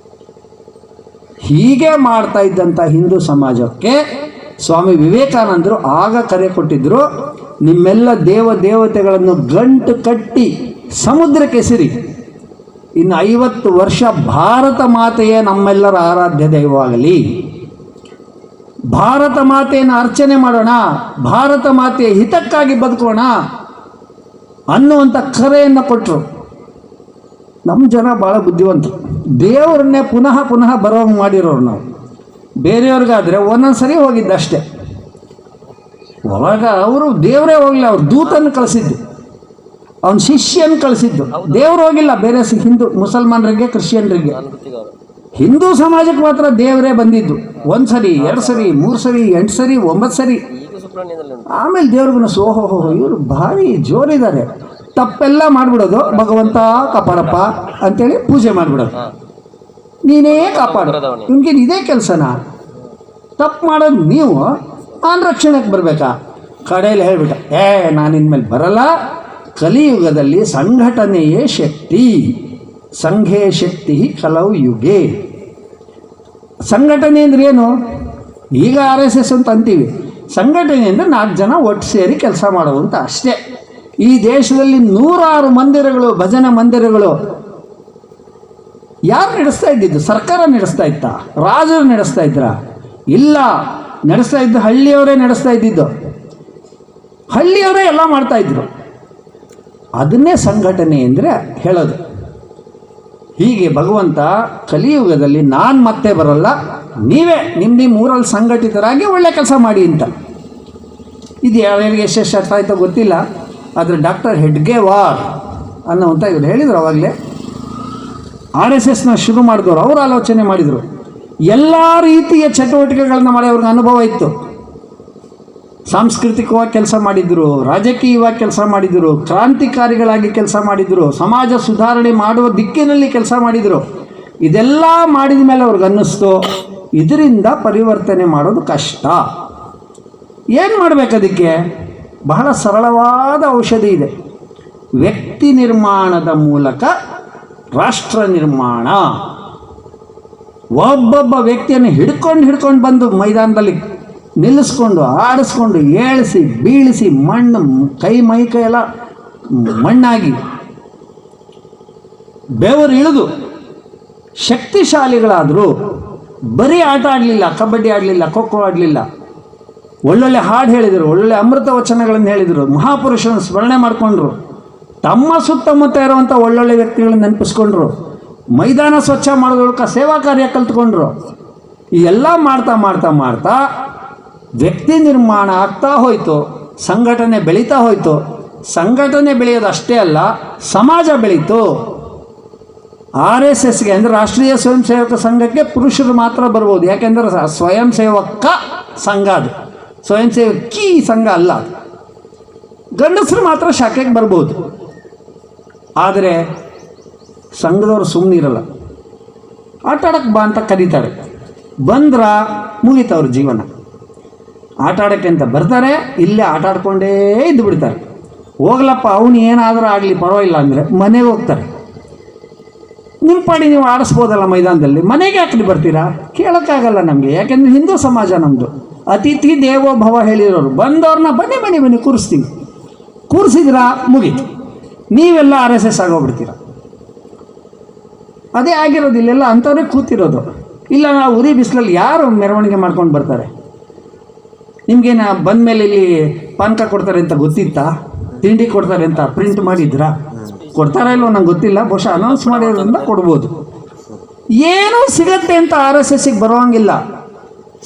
ಹೀಗೆ ಮಾಡ್ತಾ ಇದ್ದಂಥ ಹಿಂದೂ ಸಮಾಜಕ್ಕೆ ಸ್ವಾಮಿ ವಿವೇಕಾನಂದರು ಆಗ ಕರೆ ಕೊಟ್ಟಿದ್ದರು, ನಿಮ್ಮೆಲ್ಲ ದೇವತೆಗಳನ್ನು ಗಂಟು ಕಟ್ಟಿ ಸಮುದ್ರಕ್ಕೆ ಎಸಿರಿ. ಇನ್ನು 50 ವರ್ಷ ಭಾರತ ಮಾತೆಯೇ ನಮ್ಮೆಲ್ಲರ ಆರಾಧ್ಯ ದೈವವಾಗಲಿ, ಭಾರತ ಮಾತೆಯನ್ನು ಅರ್ಚನೆ ಮಾಡೋಣ, ಭಾರತ ಮಾತೆಯ ಹಿತಕ್ಕಾಗಿ ಬದುಕೋಣ ಅನ್ನುವಂಥ ಕರೆಯನ್ನು ಕೊಟ್ಟರು. ನಮ್ಮ ಜನ ಭಾಳ ಬುದ್ಧಿವಂತರು, ದೇವರನ್ನೇ ಪುನಃ ಪುನಃ ಬರೋಂಗೆ ಮಾಡಿರೋರು ನಾವು. ಬೇರೆಯವ್ರಿಗಾದರೆ ಒಂದೊಂದು ಸರಿ ಹೋಗಿದ್ದಷ್ಟೇ. ಅವಾಗ ಅವರು ದೇವರೇ ಹೋಗಲಿಲ್ಲ, ಅವ್ರು ದೂತನ್ನು ಕಳಿಸಿದ್ದು, ಅವನ ಶಿಷ್ಯನ ಕಳಿಸಿದ್ದು. ದೇವರು ಹೋಗಿಲ್ಲ ಬೇರೆ ಹಿಂದೂ ಮುಸಲ್ಮಾನರಿಗೆ, ಕ್ರಿಶ್ಚಿಯನ್ರಿಗೆ. ಹಿಂದೂ ಸಮಾಜಕ್ಕೆ ಮಾತ್ರ ದೇವರೇ ಬಂದಿದ್ದು. 1 ಸರಿ, 2 ಸರಿ, 3 ಸರಿ, 8 ಸರಿ, 9 ಸರಿ. ಆಮೇಲೆ ದೇವ್ರಿಗೂ ಓಹೋ ಇವರು ಭಾರಿ ಜೋರಿದ್ದಾರೆ, ತಪ್ಪೆಲ್ಲ ಮಾಡಿಬಿಡೋದು, ಭಗವಂತ ಕಾಪಾಡಪ್ಪ ಅಂತೇಳಿ ಪೂಜೆ ಮಾಡಿಬಿಡೋದು, ನೀನೇ ಕಾಪಾಡು, ನಿಮ್ಗೆ ಇದೇ ಕೆಲಸನಾ? ತಪ್ಪು ಮಾಡೋದು ನೀವು, ನಾನು ರಕ್ಷಣೆಗೆ ಬರಬೇಕಾ? ಕಡೆಯಲ್ಲಿ ಹೇಳ್ಬಿಟ್ಟ, ನಾನು ಇನ್ಮೇಲೆ ಬರಲ್ಲ, ಕಲಿಯುಗದಲ್ಲಿ ಸಂಘಟನೆಯೇ ಶಕ್ತಿ, ಸಂಘೇ ಶಕ್ತಿ ಕಲವು ಯುಗೆ. ಸಂಘಟನೆ ಅಂದರೆ ಏನು? ಈಗ RSS ಅಂತ ಅಂತೀವಿ. ಸಂಘಟನೆ ಅಂದರೆ 4 ಜನ ಒಟ್ಟು ಸೇರಿ ಕೆಲಸ ಮಾಡುವಂಥ ಅಷ್ಟೇ. ಈ ದೇಶದಲ್ಲಿ 100 ಮಂದಿರಗಳು, ಭಜನೆ ಮಂದಿರಗಳು ಯಾರು ನಡೆಸ್ತಾ ಇದ್ದಿದ್ದು? ಸರ್ಕಾರ ನಡೆಸ್ತಾ ಇತ್ತ? ರಾಜರು ನಡೆಸ್ತಾ ಇದ್ರ? ಇಲ್ಲ, ನಡೆಸ್ತಾ ಇದ್ದು ಹಳ್ಳಿಯವರೇ ನಡೆಸ್ತಾ ಇದ್ದಿದ್ದು. ಹಳ್ಳಿಯವರೇ ಎಲ್ಲ ಮಾಡ್ತಾ ಇದ್ರು. ಅದನ್ನೇ ಸಂಘಟನೆ ಅಂದರೆ ಹೇಳೋದು. ಹೀಗೆ ಭಗವಂತ ಕಲಿಯುಗದಲ್ಲಿ ನಾನು ಮತ್ತೆ ಬರಲ್ಲ, ನೀವೇ ನಿಮ್ಮ ಊರಲ್ಲಿ ಸಂಘಟಿತರಾಗಿ ಒಳ್ಳೆ ಕೆಲಸ ಮಾಡಿ ಅಂತ. ಇದು ಯಾವ್ಯಾರಿಗೆ ಎಷ್ಟೆಷ್ಟು ಅರ್ಥ ಆಯಿತೋ ಗೊತ್ತಿಲ್ಲ, ಆದರೆ ಡಾಕ್ಟರ್ ಹೆಡ್ಗೇವಾರ್ ಅನ್ನೋವಂಥ ಇವರು ಹೇಳಿದರು. ಅವಾಗಲೇ RSSನ ಶುರು ಮಾಡಿದವರು, ಅವರು ಆಲೋಚನೆ ಮಾಡಿದರು. ಎಲ್ಲ ರೀತಿಯ ಚಟುವಟಿಕೆಗಳನ್ನು ಮಾಡಿ ಅವ್ರಿಗೆ ಅನುಭವ ಇತ್ತು. ಸಾಂಸ್ಕೃತಿಕವಾಗಿ ಕೆಲಸ ಮಾಡಿದರು, ರಾಜಕೀಯವಾಗಿ ಕೆಲಸ ಮಾಡಿದರು, ಕ್ರಾಂತಿಕಾರಿಗಳಾಗಿ ಕೆಲಸ ಮಾಡಿದರು, ಸಮಾಜ ಸುಧಾರಣೆ ಮಾಡುವ ದಿಕ್ಕಿನಲ್ಲಿ ಕೆಲಸ ಮಾಡಿದರು. ಇದೆಲ್ಲ ಮಾಡಿದ ಮೇಲೆ ಅವ್ರಿಗೆ ಅನ್ನಿಸ್ತು, ಇದರಿಂದ ಪರಿವರ್ತನೆ ಮಾಡೋದು ಕಷ್ಟ. ಏನು ಮಾಡಬೇಕು? ಅದಕ್ಕೆ ಬಹಳ ಸರಳವಾದ ಔಷಧಿ ಇದೆ. ವ್ಯಕ್ತಿ ನಿರ್ಮಾಣದ ಮೂಲಕ ರಾಷ್ಟ್ರ ನಿರ್ಮಾಣ. ಒಬ್ಬೊಬ್ಬ ವ್ಯಕ್ತಿಯನ್ನು ಹಿಡ್ಕೊಂಡು ಬಂದು ಮೈದಾನದಲ್ಲಿ ನಿಲ್ಲಿಸ್ಕೊಂಡು, ಆಡಿಸ್ಕೊಂಡು, ಏಳಿಸಿ ಬೀಳಿಸಿ, ಮಣ್ಣು ಮೈ ಎಲ್ಲ ಮಣ್ಣಾಗಿ ಬೆವರು ಇಳಿದು ಶಕ್ತಿಶಾಲಿಗಳಾದರು. ಬರೀ ಆಟ ಆಡಲಿಲ್ಲ, ಕಬಡ್ಡಿ ಆಡಲಿಲ್ಲ, ಖೋ ಖೋ ಆಡಲಿಲ್ಲ, ಒಳ್ಳೊಳ್ಳೆ ಹಾಡು ಹೇಳಿದರು, ಒಳ್ಳೊಳ್ಳೆ ಅಮೃತ ವಚನಗಳನ್ನು ಹೇಳಿದರು, ಮಹಾಪುರುಷರನ್ನು ಸ್ಮರಣೆ ಮಾಡಿಕೊಂಡ್ರು, ತಮ್ಮ ಸುತ್ತಮುತ್ತ ಇರುವಂಥ ಒಳ್ಳೊಳ್ಳೆ ವ್ಯಕ್ತಿಗಳನ್ನ ನೆನಪಿಸ್ಕೊಂಡ್ರು, ಮೈದಾನ ಸ್ವಚ್ಛ ಮಾಡೋದಕ್ಕೆ ಸೇವಾ ಕಾರ್ಯ ಕಲ್ತ್ಕೊಂಡ್ರು. ಈ ಎಲ್ಲ ಮಾಡ್ತಾ ಮಾಡ್ತಾ ಮಾಡ್ತಾ ವ್ಯಕ್ತಿ ನಿರ್ಮಾಣ ಆಗ್ತಾ ಹೋಯಿತು, ಸಂಘಟನೆ ಬೆಳೀತಾ ಹೋಯಿತು. ಸಂಘಟನೆ ಬೆಳೆಯೋದು ಅಷ್ಟೇ ಅಲ್ಲ, ಸಮಾಜ ಬೆಳೀತು. RSSಗೆ ಅಂದರೆ ರಾಷ್ಟ್ರೀಯ ಸ್ವಯಂ ಸೇವಕ ಸಂಘಕ್ಕೆ ಪುರುಷರು ಮಾತ್ರ ಬರ್ಬೋದು. ಯಾಕೆಂದರೆ ಸ್ವಯಂ ಸೇವಕ ಸಂಘ, ಅದು ಸ್ವಯಂ ಸೇವಕಿ ಸಂಘ ಅಲ್ಲ. ಗಂಡಸರು ಮಾತ್ರ ಶಾಖೆಗೆ ಬರ್ಬೋದು. ಆದರೆ ಸಂಘದವರು ಸುಮ್ಮನಿರಲ್ಲ, ಆಟ ಆಡೋಕ್ಕೆ ಬಾ ಅಂತ ಕರೀತಾರೆ. ಬಂದ್ರೆ ಮುಗೀತವ್ರ ಜೀವನ. ಆಟ ಆಡೋಕ್ಕೆ ಅಂತ ಬರ್ತಾರೆ, ಇಲ್ಲೇ ಆಟ ಆಡ್ಕೊಂಡೇ ಇದ್ದು ಬಿಡ್ತಾರೆ. ಹೋಗ್ಲಪ್ಪ ಅವನು ಏನಾದರೂ ಆಗಲಿ ಪರವಾಗಿಲ್ಲ ಅಂದರೆ ಮನೆಗೆ ಹೋಗ್ತಾರೆ. ನಿಮ್ಮ ಪಾಡಿ ನೀವು ಆಡಿಸ್ಬೋದಲ್ಲ ಮೈದಾನದಲ್ಲಿ, ಮನೆಗೆ ಯಾಕೆ ಬರ್ತೀರಾ? ಕೇಳೋಕ್ಕಾಗಲ್ಲ ನಮಗೆ, ಯಾಕೆಂದರೆ ಹಿಂದೂ ಸಮಾಜ ನಮ್ಮದು. ಅತಿಥಿ ದೇವೋ ಭವ ಹೇಳಿರೋರು. ಬಂದವ್ರನ್ನ ಬನ್ನಿ ಬನ್ನಿ ಬನ್ನಿ ಕೂರಿಸ್ತೀವಿ, ಕೂರಿಸಿದ್ರಾ ಮುಗೀತು, ನೀವೆಲ್ಲ RSS ಆಗೋಗ್ಬಿಡ್ತೀರ. ಅದೇ ಆಗಿರೋದು ಇಲ್ಲೆಲ್ಲ, ಅಂಥವ್ರೇ ಕೂತಿರೋದು. ಇಲ್ಲ ನಾವು ಉರಿ ಬಿಸಿಲಲ್ಲಿ ಯಾರು ಮೆರವಣಿಗೆ ಮಾಡ್ಕೊಂಡು ಬರ್ತಾರೆ? ನಿಮಗೇನು ಬಂದ ಮೇಲೆ ಇಲ್ಲಿ ಪಾನಕ ಕೊಡ್ತಾರೆ ಅಂತ ಗೊತ್ತಿತ್ತಾ? ತಿಂಡಿ ಕೊಡ್ತಾರೆ ಅಂತ ಪ್ರಿಂಟ್ ಮಾಡಿದ್ರಾ? ಕೊಡ್ತಾರಾ ಇಲ್ವೋ ನಂಗೆ ಗೊತ್ತಿಲ್ಲ, ಬಹುಶಃ ಅನೌನ್ಸ್ ಮಾಡಿರೋದ್ರಿಂದ ಕೊಡ್ಬೋದು. ಏನೂ ಸಿಗತ್ತೆ ಅಂತ RSSಗೆ ಬರೋಂಗಿಲ್ಲ.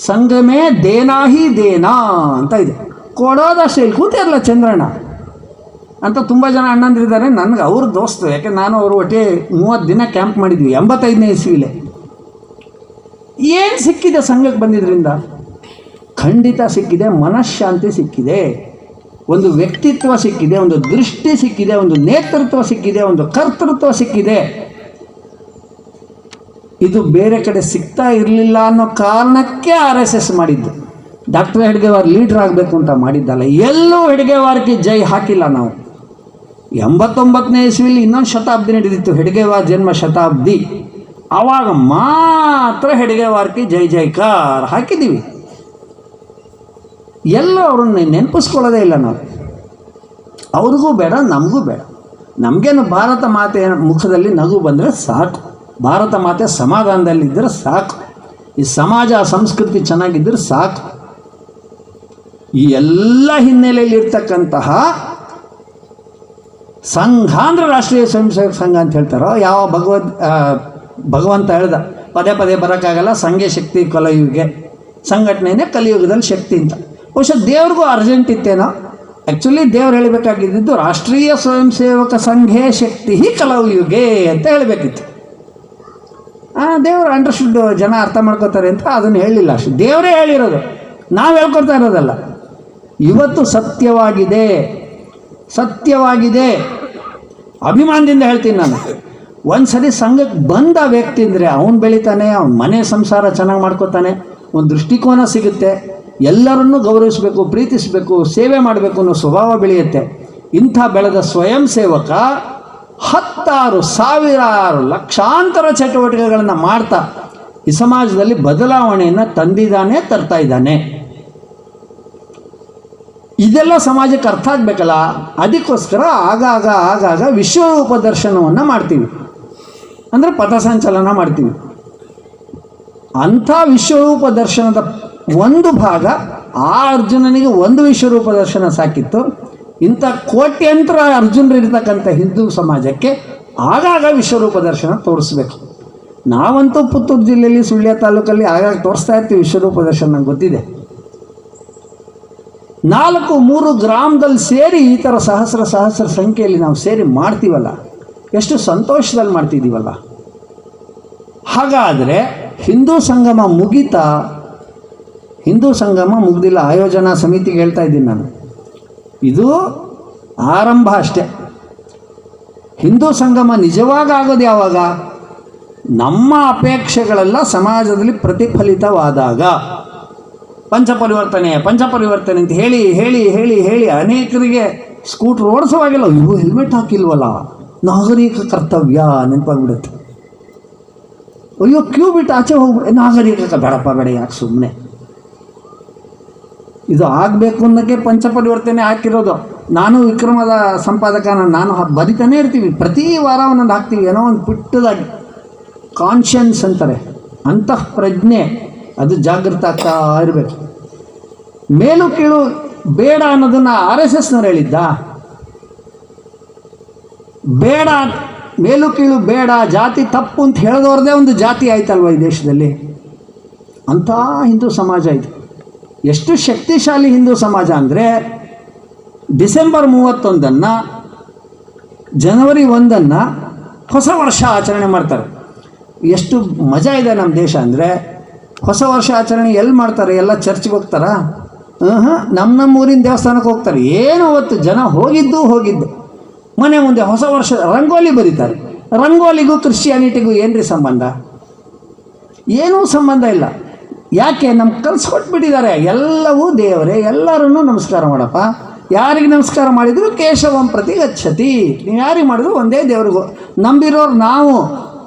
ಸಂಗಮೇ ದೇನಾಹಿ ದೇನಾ ಅಂತ ಇದೆ, ಕೊಡೋದಷ್ಟೇ. ಇಲ್ಲಿ ಕೂತಿರಲ್ಲ ಚಂದ್ರಣ್ಣ ಅಂತ ತುಂಬ ಜನ ಅಣ್ಣಂದಿರಿದ್ದಾರೆ ನನಗೆ, ಅವ್ರ ದೋಸ್ತು. ಯಾಕೆ ನಾನು ಅವರು ಒಟ್ಟೆ 30 ದಿನ ಕ್ಯಾಂಪ್ ಮಾಡಿದ್ವಿ 85ನೇ ಇಸ್ವಿಲೇ. ಏನು ಸಿಕ್ಕಿದೆ ಸಂಘಕ್ಕೆ ಬಂದಿದ್ದರಿಂದ? ಖಂಡಿತ ಸಿಕ್ಕಿದೆ, ಮನಃಶಾಂತಿ ಸಿಕ್ಕಿದೆ, ಒಂದು ವ್ಯಕ್ತಿತ್ವ ಸಿಕ್ಕಿದೆ, ಒಂದು ದೃಷ್ಟಿ ಸಿಕ್ಕಿದೆ, ಒಂದು ನೇತೃತ್ವ ಸಿಕ್ಕಿದೆ, ಒಂದು ಕರ್ತೃತ್ವ ಸಿಕ್ಕಿದೆ. ಇದು ಬೇರೆ ಕಡೆ ಸಿಗ್ತಾ ಇರಲಿಲ್ಲ ಅನ್ನೋ ಕಾರಣಕ್ಕೆ RSS ಮಾಡಿದ್ದು. ಡಾಕ್ಟರ್ ಹೆಡ್ಗೇವಾರ್ ಲೀಡ್ರ್ ಆಗಬೇಕು ಅಂತ ಮಾಡಿದ್ದಲ್ಲ. ಎಲ್ಲೂ ಹೆಡ್ಗೇವಾರ್ಗೆ ಜೈ ಹಾಕಿಲ್ಲ ನಾವು. 89ನೇ ಇಸ್ವಿಲಿ ಇನ್ನೊಂದು ಶತಾಬ್ದಿ ನಡೆದಿತ್ತು, ಹೆಡ್ಗೇವಾರ್ ಜನ್ಮ ಶತಾಬ್ದಿ. ಆವಾಗ ಮಾತ್ರ ಹೆಡ್ಗೇವಾರ್ಗೆ ಜೈ ಜೈಕಾರ ಹಾಕಿದ್ದೀವಿ. ಎಲ್ಲೂ ಅವ್ರನ್ನ ನೆನಪಿಸ್ಕೊಳ್ಳೋದೇ ಇಲ್ಲ ನಾವು. ಅವ್ರಿಗೂ ಬೇಡ, ನಮಗೂ ಬೇಡ. ನಮಗೇನು ಭಾರತ ಮಾತೆ ಮುಖದಲ್ಲಿ ನಗು ಬಂದರೆ ಸಾಕು, ಭಾರತ ಮಾತೆ ಸಮಾಧಾನದಲ್ಲಿದ್ದರೆ ಸಾಕು, ಈ ಸಮಾಜ ಸಂಸ್ಕೃತಿ ಚೆನ್ನಾಗಿದ್ದರೆ ಸಾಕು. ಈ ಎಲ್ಲ ಹಿನ್ನೆಲೆಯಲ್ಲಿ ಇರ್ತಕ್ಕಂತಹ ಸಂಘ ಅಂದರೆ ರಾಷ್ಟ್ರೀಯ ಸ್ವಯಂ ಸೇವಕ ಸಂಘ ಅಂತ ಹೇಳ್ತಾರೋ, ಯಾವ ಭಗವಂತ ಹೇಳ್ದ ಪದೇ ಪದೇ ಬರೋಕ್ಕಾಗಲ್ಲ, ಸಂಘೆ ಶಕ್ತಿ ಕಲಿಯುಗೆ, ಸಂಘಟನೆಯೇ ಕಲಿಯುಗದಲ್ಲಿ ಶಕ್ತಿ ಅಂತ. ಬಹುಶಃ ದೇವ್ರಿಗೂ ಅರ್ಜೆಂಟ್ ಇತ್ತೇನೋ. ಆ್ಯಕ್ಚುಲಿ ದೇವ್ರು ಹೇಳಬೇಕಾಗಿದ್ದು ರಾಷ್ಟ್ರೀಯ ಸ್ವಯಂ ಸೇವಕ ಸಂಘೇ ಶಕ್ತಿ ಕಲಯುಗೆ ಅಂತ ಹೇಳಬೇಕಿತ್ತು. ದೇವರು ಅಂಡರ್ಸ್ಟುಡ್, ಜನ ಅರ್ಥ ಮಾಡ್ಕೋತಾರೆ ಅಂತ ಅದನ್ನು ಹೇಳಲಿಲ್ಲ ಅಷ್ಟು. ದೇವರೇ ಹೇಳಿರೋದು, ನಾವು ಹೇಳ್ಕೊಡ್ತಾ ಇರೋದಲ್ಲ. ಇವತ್ತು ಸತ್ಯವಾಗಿದೆ, ಸತ್ಯವಾಗಿದೆ, ಅಭಿಮಾನದಿಂದ ಹೇಳ್ತೀನಿ ನಾನು. ಒಂದು ಸರಿ ಸಂಘಕ್ಕೆ ಬಂದ ವ್ಯಕ್ತಿ ಅಂದರೆ ಅವನು ಬೆಳಿತಾನೆ, ಅವನ ಮನೆ ಸಂಸಾರ ಚೆನ್ನಾಗಿ ಮಾಡ್ಕೋತಾನೆ, ಒಂದು ದೃಷ್ಟಿಕೋನ ಸಿಗುತ್ತೆ, ಎಲ್ಲರನ್ನೂ ಗೌರವಿಸಬೇಕು, ಪ್ರೀತಿಸಬೇಕು, ಸೇವೆ ಮಾಡಬೇಕು ಅನ್ನೋ ಸ್ವಭಾವ ಬೆಳೆಯುತ್ತೆ. ಇಂಥ ಬೆಳೆದ ಸ್ವಯಂ ಸೇವಕ 10,000 ಲಕ್ಷಾಂತರ ಚಟುವಟಿಕೆಗಳನ್ನು ಮಾಡ್ತಾ ಈ ಸಮಾಜದಲ್ಲಿ ಬದಲಾವಣೆಯನ್ನು ತಂದಿದ್ದಾನೆ, ತರ್ತಾ ಇದ್ದಾನೆ. ಇದೆಲ್ಲ ಸಮಾಜಕ್ಕೆ ಅರ್ಥ ಆಗಬೇಕಲ್ಲ. ಅದಕ್ಕೋಸ್ಕರ ಆಗಾಗ ವಿಶ್ವರೂಪ ದರ್ಶನವನ್ನು ಮಾಡ್ತೀವಿ, ಅಂದರೆ ಪಥಸಂಚಲನ ಮಾಡ್ತೀವಿ. ಅಂಥ ವಿಶ್ವರೂಪ ದರ್ಶನದ ಒಂದು ಭಾಗ, ಆ ಅರ್ಜುನನಿಗೆ ಒಂದು ವಿಶ್ವರೂಪ ದರ್ಶನ ಸಾಕಿತ್ತು. ಇಂಥ ಕೋಟ್ಯಂತರ ಅರ್ಜುನರು ಇರ್ತಕ್ಕಂಥ ಹಿಂದೂ ಸಮಾಜಕ್ಕೆ ಆಗಾಗ ವಿಶ್ವರೂಪ ದರ್ಶನ ತೋರಿಸ್ಬೇಕು. ನಾವಂತೂ ಪುತ್ತೂರು ಜಿಲ್ಲೆಯಲ್ಲಿ ಸುಳ್ಯ ತಾಲೂಕಲ್ಲಿ ಆಗಾಗ ತೋರಿಸ್ತಾ ಇರ್ತೀವಿ ವಿಶ್ವರೂಪ ದರ್ಶನ, ನಂಗೆ ಗೊತ್ತಿದೆ. 4-3 ಗ್ರಾಮದಲ್ಲಿ ಸೇರಿ ಈ ಥರ ಸಹಸ್ರ ಸಂಖ್ಯೆಯಲ್ಲಿ ನಾವು ಸೇರಿ ಮಾಡ್ತೀವಲ್ಲ, ಎಷ್ಟು ಸಂತೋಷದಲ್ಲಿ ಮಾಡ್ತಿದ್ದೀವಲ್ಲ. ಹಾಗಾದರೆ ಹಿಂದೂ ಸಂಗಮ ಮುಗಿತಾ? ಹಿಂದೂ ಸಂಗಮ ಮುಗ್ದಿಲ್ಲ. ಆಯೋಜನಾ ಸಮಿತಿಗೆ ಹೇಳ್ತಾ ಇದ್ದೀನಿ ನಾನು, ಇದು ಆರಂಭ ಅಷ್ಟೇ. ಹಿಂದೂ ಸಂಗಮ ನಿಜವಾಗಿ ಆಗೋದು ಯಾವಾಗ? ನಮ್ಮ ಅಪೇಕ್ಷೆಗಳೆಲ್ಲ ಸಮಾಜದಲ್ಲಿ ಪ್ರತಿಫಲಿತವಾದಾಗ. ಪಂಚಪರಿವರ್ತನೆ ಅಂತ ಹೇಳಿ ಹೇಳಿ ಹೇಳಿ ಹೇಳಿ ಅನೇಕರಿಗೆ ಸ್ಕೂಟ್ರ್ ಓಡಿಸುವಾಗಿಲ್ಲ, ಇವು ಹೆಲ್ಮೆಟ್ ಹಾಕಿಲ್ವಲ್ಲ, ನಾಗರಿಕ ಕರ್ತವ್ಯ ನೆನಪಾಗ್ಬಿಡುತ್ತೆ. ಅಯ್ಯೋ ಕ್ಯೂ ಬಿಟ್ಟು ಆಚೆ ಹೋಗ್ಬಿಡ, ನಾಗರಿಕ ಬೇಡಪ್ಪ ಬೇಡ, ಯಾಕೆ ಸುಮ್ಮನೆ. ಇದು ಆಗಬೇಕು ಅನ್ನೋಕ್ಕೆ ಪಂಚಪರಿವರ್ತನೆ ಹಾಕಿರೋದು. ನಾನು ವಿಕ್ರಮದ ಸಂಪಾದಕ, ನಾನು ಬರಿತಾನೆ ಇರ್ತೀವಿ, ಪ್ರತಿ ವಾರ ಒಂದೊಂದು ಹಾಕ್ತೀವಿ. ಏನೋ ಒಂದು ಪುಟ್ಟದಾಗಿ ಕಾನ್ಷಿಯನ್ಸ್ ಅಂತಾರೆ, ಅಂತಃ ಪ್ರಜ್ಞೆ, ಅದು ಜಾಗೃತ ಆಗ್ತಾ ಇರಬೇಕು. ಮೇಲು ಕೀಳು ಬೇಡ ಅನ್ನೋದನ್ನು RSSನವ್ರು ಹೇಳಿದ್ದ. ಬೇಡ, ಮೇಲು ಕೀಳು ಬೇಡ, ಜಾತಿ ತಪ್ಪು ಅಂತ ಹೇಳಿದವ್ರದ್ದೇ ಒಂದು ಜಾತಿ ಆಯ್ತಲ್ವ ಈ ದೇಶದಲ್ಲಿ. ಅಂಥ ಹಿಂದೂ ಸಮಾಜ ಇದು. ಎಷ್ಟು ಶಕ್ತಿಶಾಲಿ ಹಿಂದೂ ಸಮಾಜ ಅಂದರೆ, ಡಿಸೆಂಬರ್ 31 ಜನವರಿ 1 ಹೊಸ ವರ್ಷ ಆಚರಣೆ ಮಾಡ್ತಾರೆ. ಎಷ್ಟು ಮಜಾ ಇದೆ ನಮ್ಮ ದೇಶ ಅಂದರೆ, ಹೊಸ ವರ್ಷ ಆಚರಣೆ ಎಲ್ಲಿ ಮಾಡ್ತಾರೆ? ಎಲ್ಲ ಚರ್ಚ್ಗೆ ಹೋಗ್ತಾರಾ? ನಮ್ಮ ಊರಿನ ದೇವಸ್ಥಾನಕ್ಕೆ ಹೋಗ್ತಾರೆ. ಏನು ಅವತ್ತು ಜನ ಹೋಗಿದ್ದು ಮನೆ ಮುಂದೆ ಹೊಸ ವರ್ಷ ರಂಗೋಲಿ ಬರೀತಾರೆ. ರಂಗೋಲಿಗೂ ಕ್ರಿಶ್ಚಿಯಾನಿಟಿಗೂ ಏನ್ರಿ ಸಂಬಂಧ? ಏನೂ ಸಂಬಂಧ ಇಲ್ಲ. ಯಾಕೆ? ನಮ್ಗೆ ಕಲಿಸ್ಕೊಟ್ಬಿಟ್ಟಿದ್ದಾರೆ, ಎಲ್ಲವೂ ದೇವರೇ, ಎಲ್ಲರನ್ನೂ ನಮಸ್ಕಾರ ಮಾಡಪ್ಪ. ಯಾರಿಗೆ ನಮಸ್ಕಾರ ಮಾಡಿದರೂ ಕೇಶವಂ ಪ್ರತಿ ಗಚ್ಚತಿ. ನೀವು ಯಾರಿಗೆ ಮಾಡಿದ್ರು ಒಂದೇ ದೇವ್ರಿಗೂ. ನಂಬಿರೋರು ನಾವು,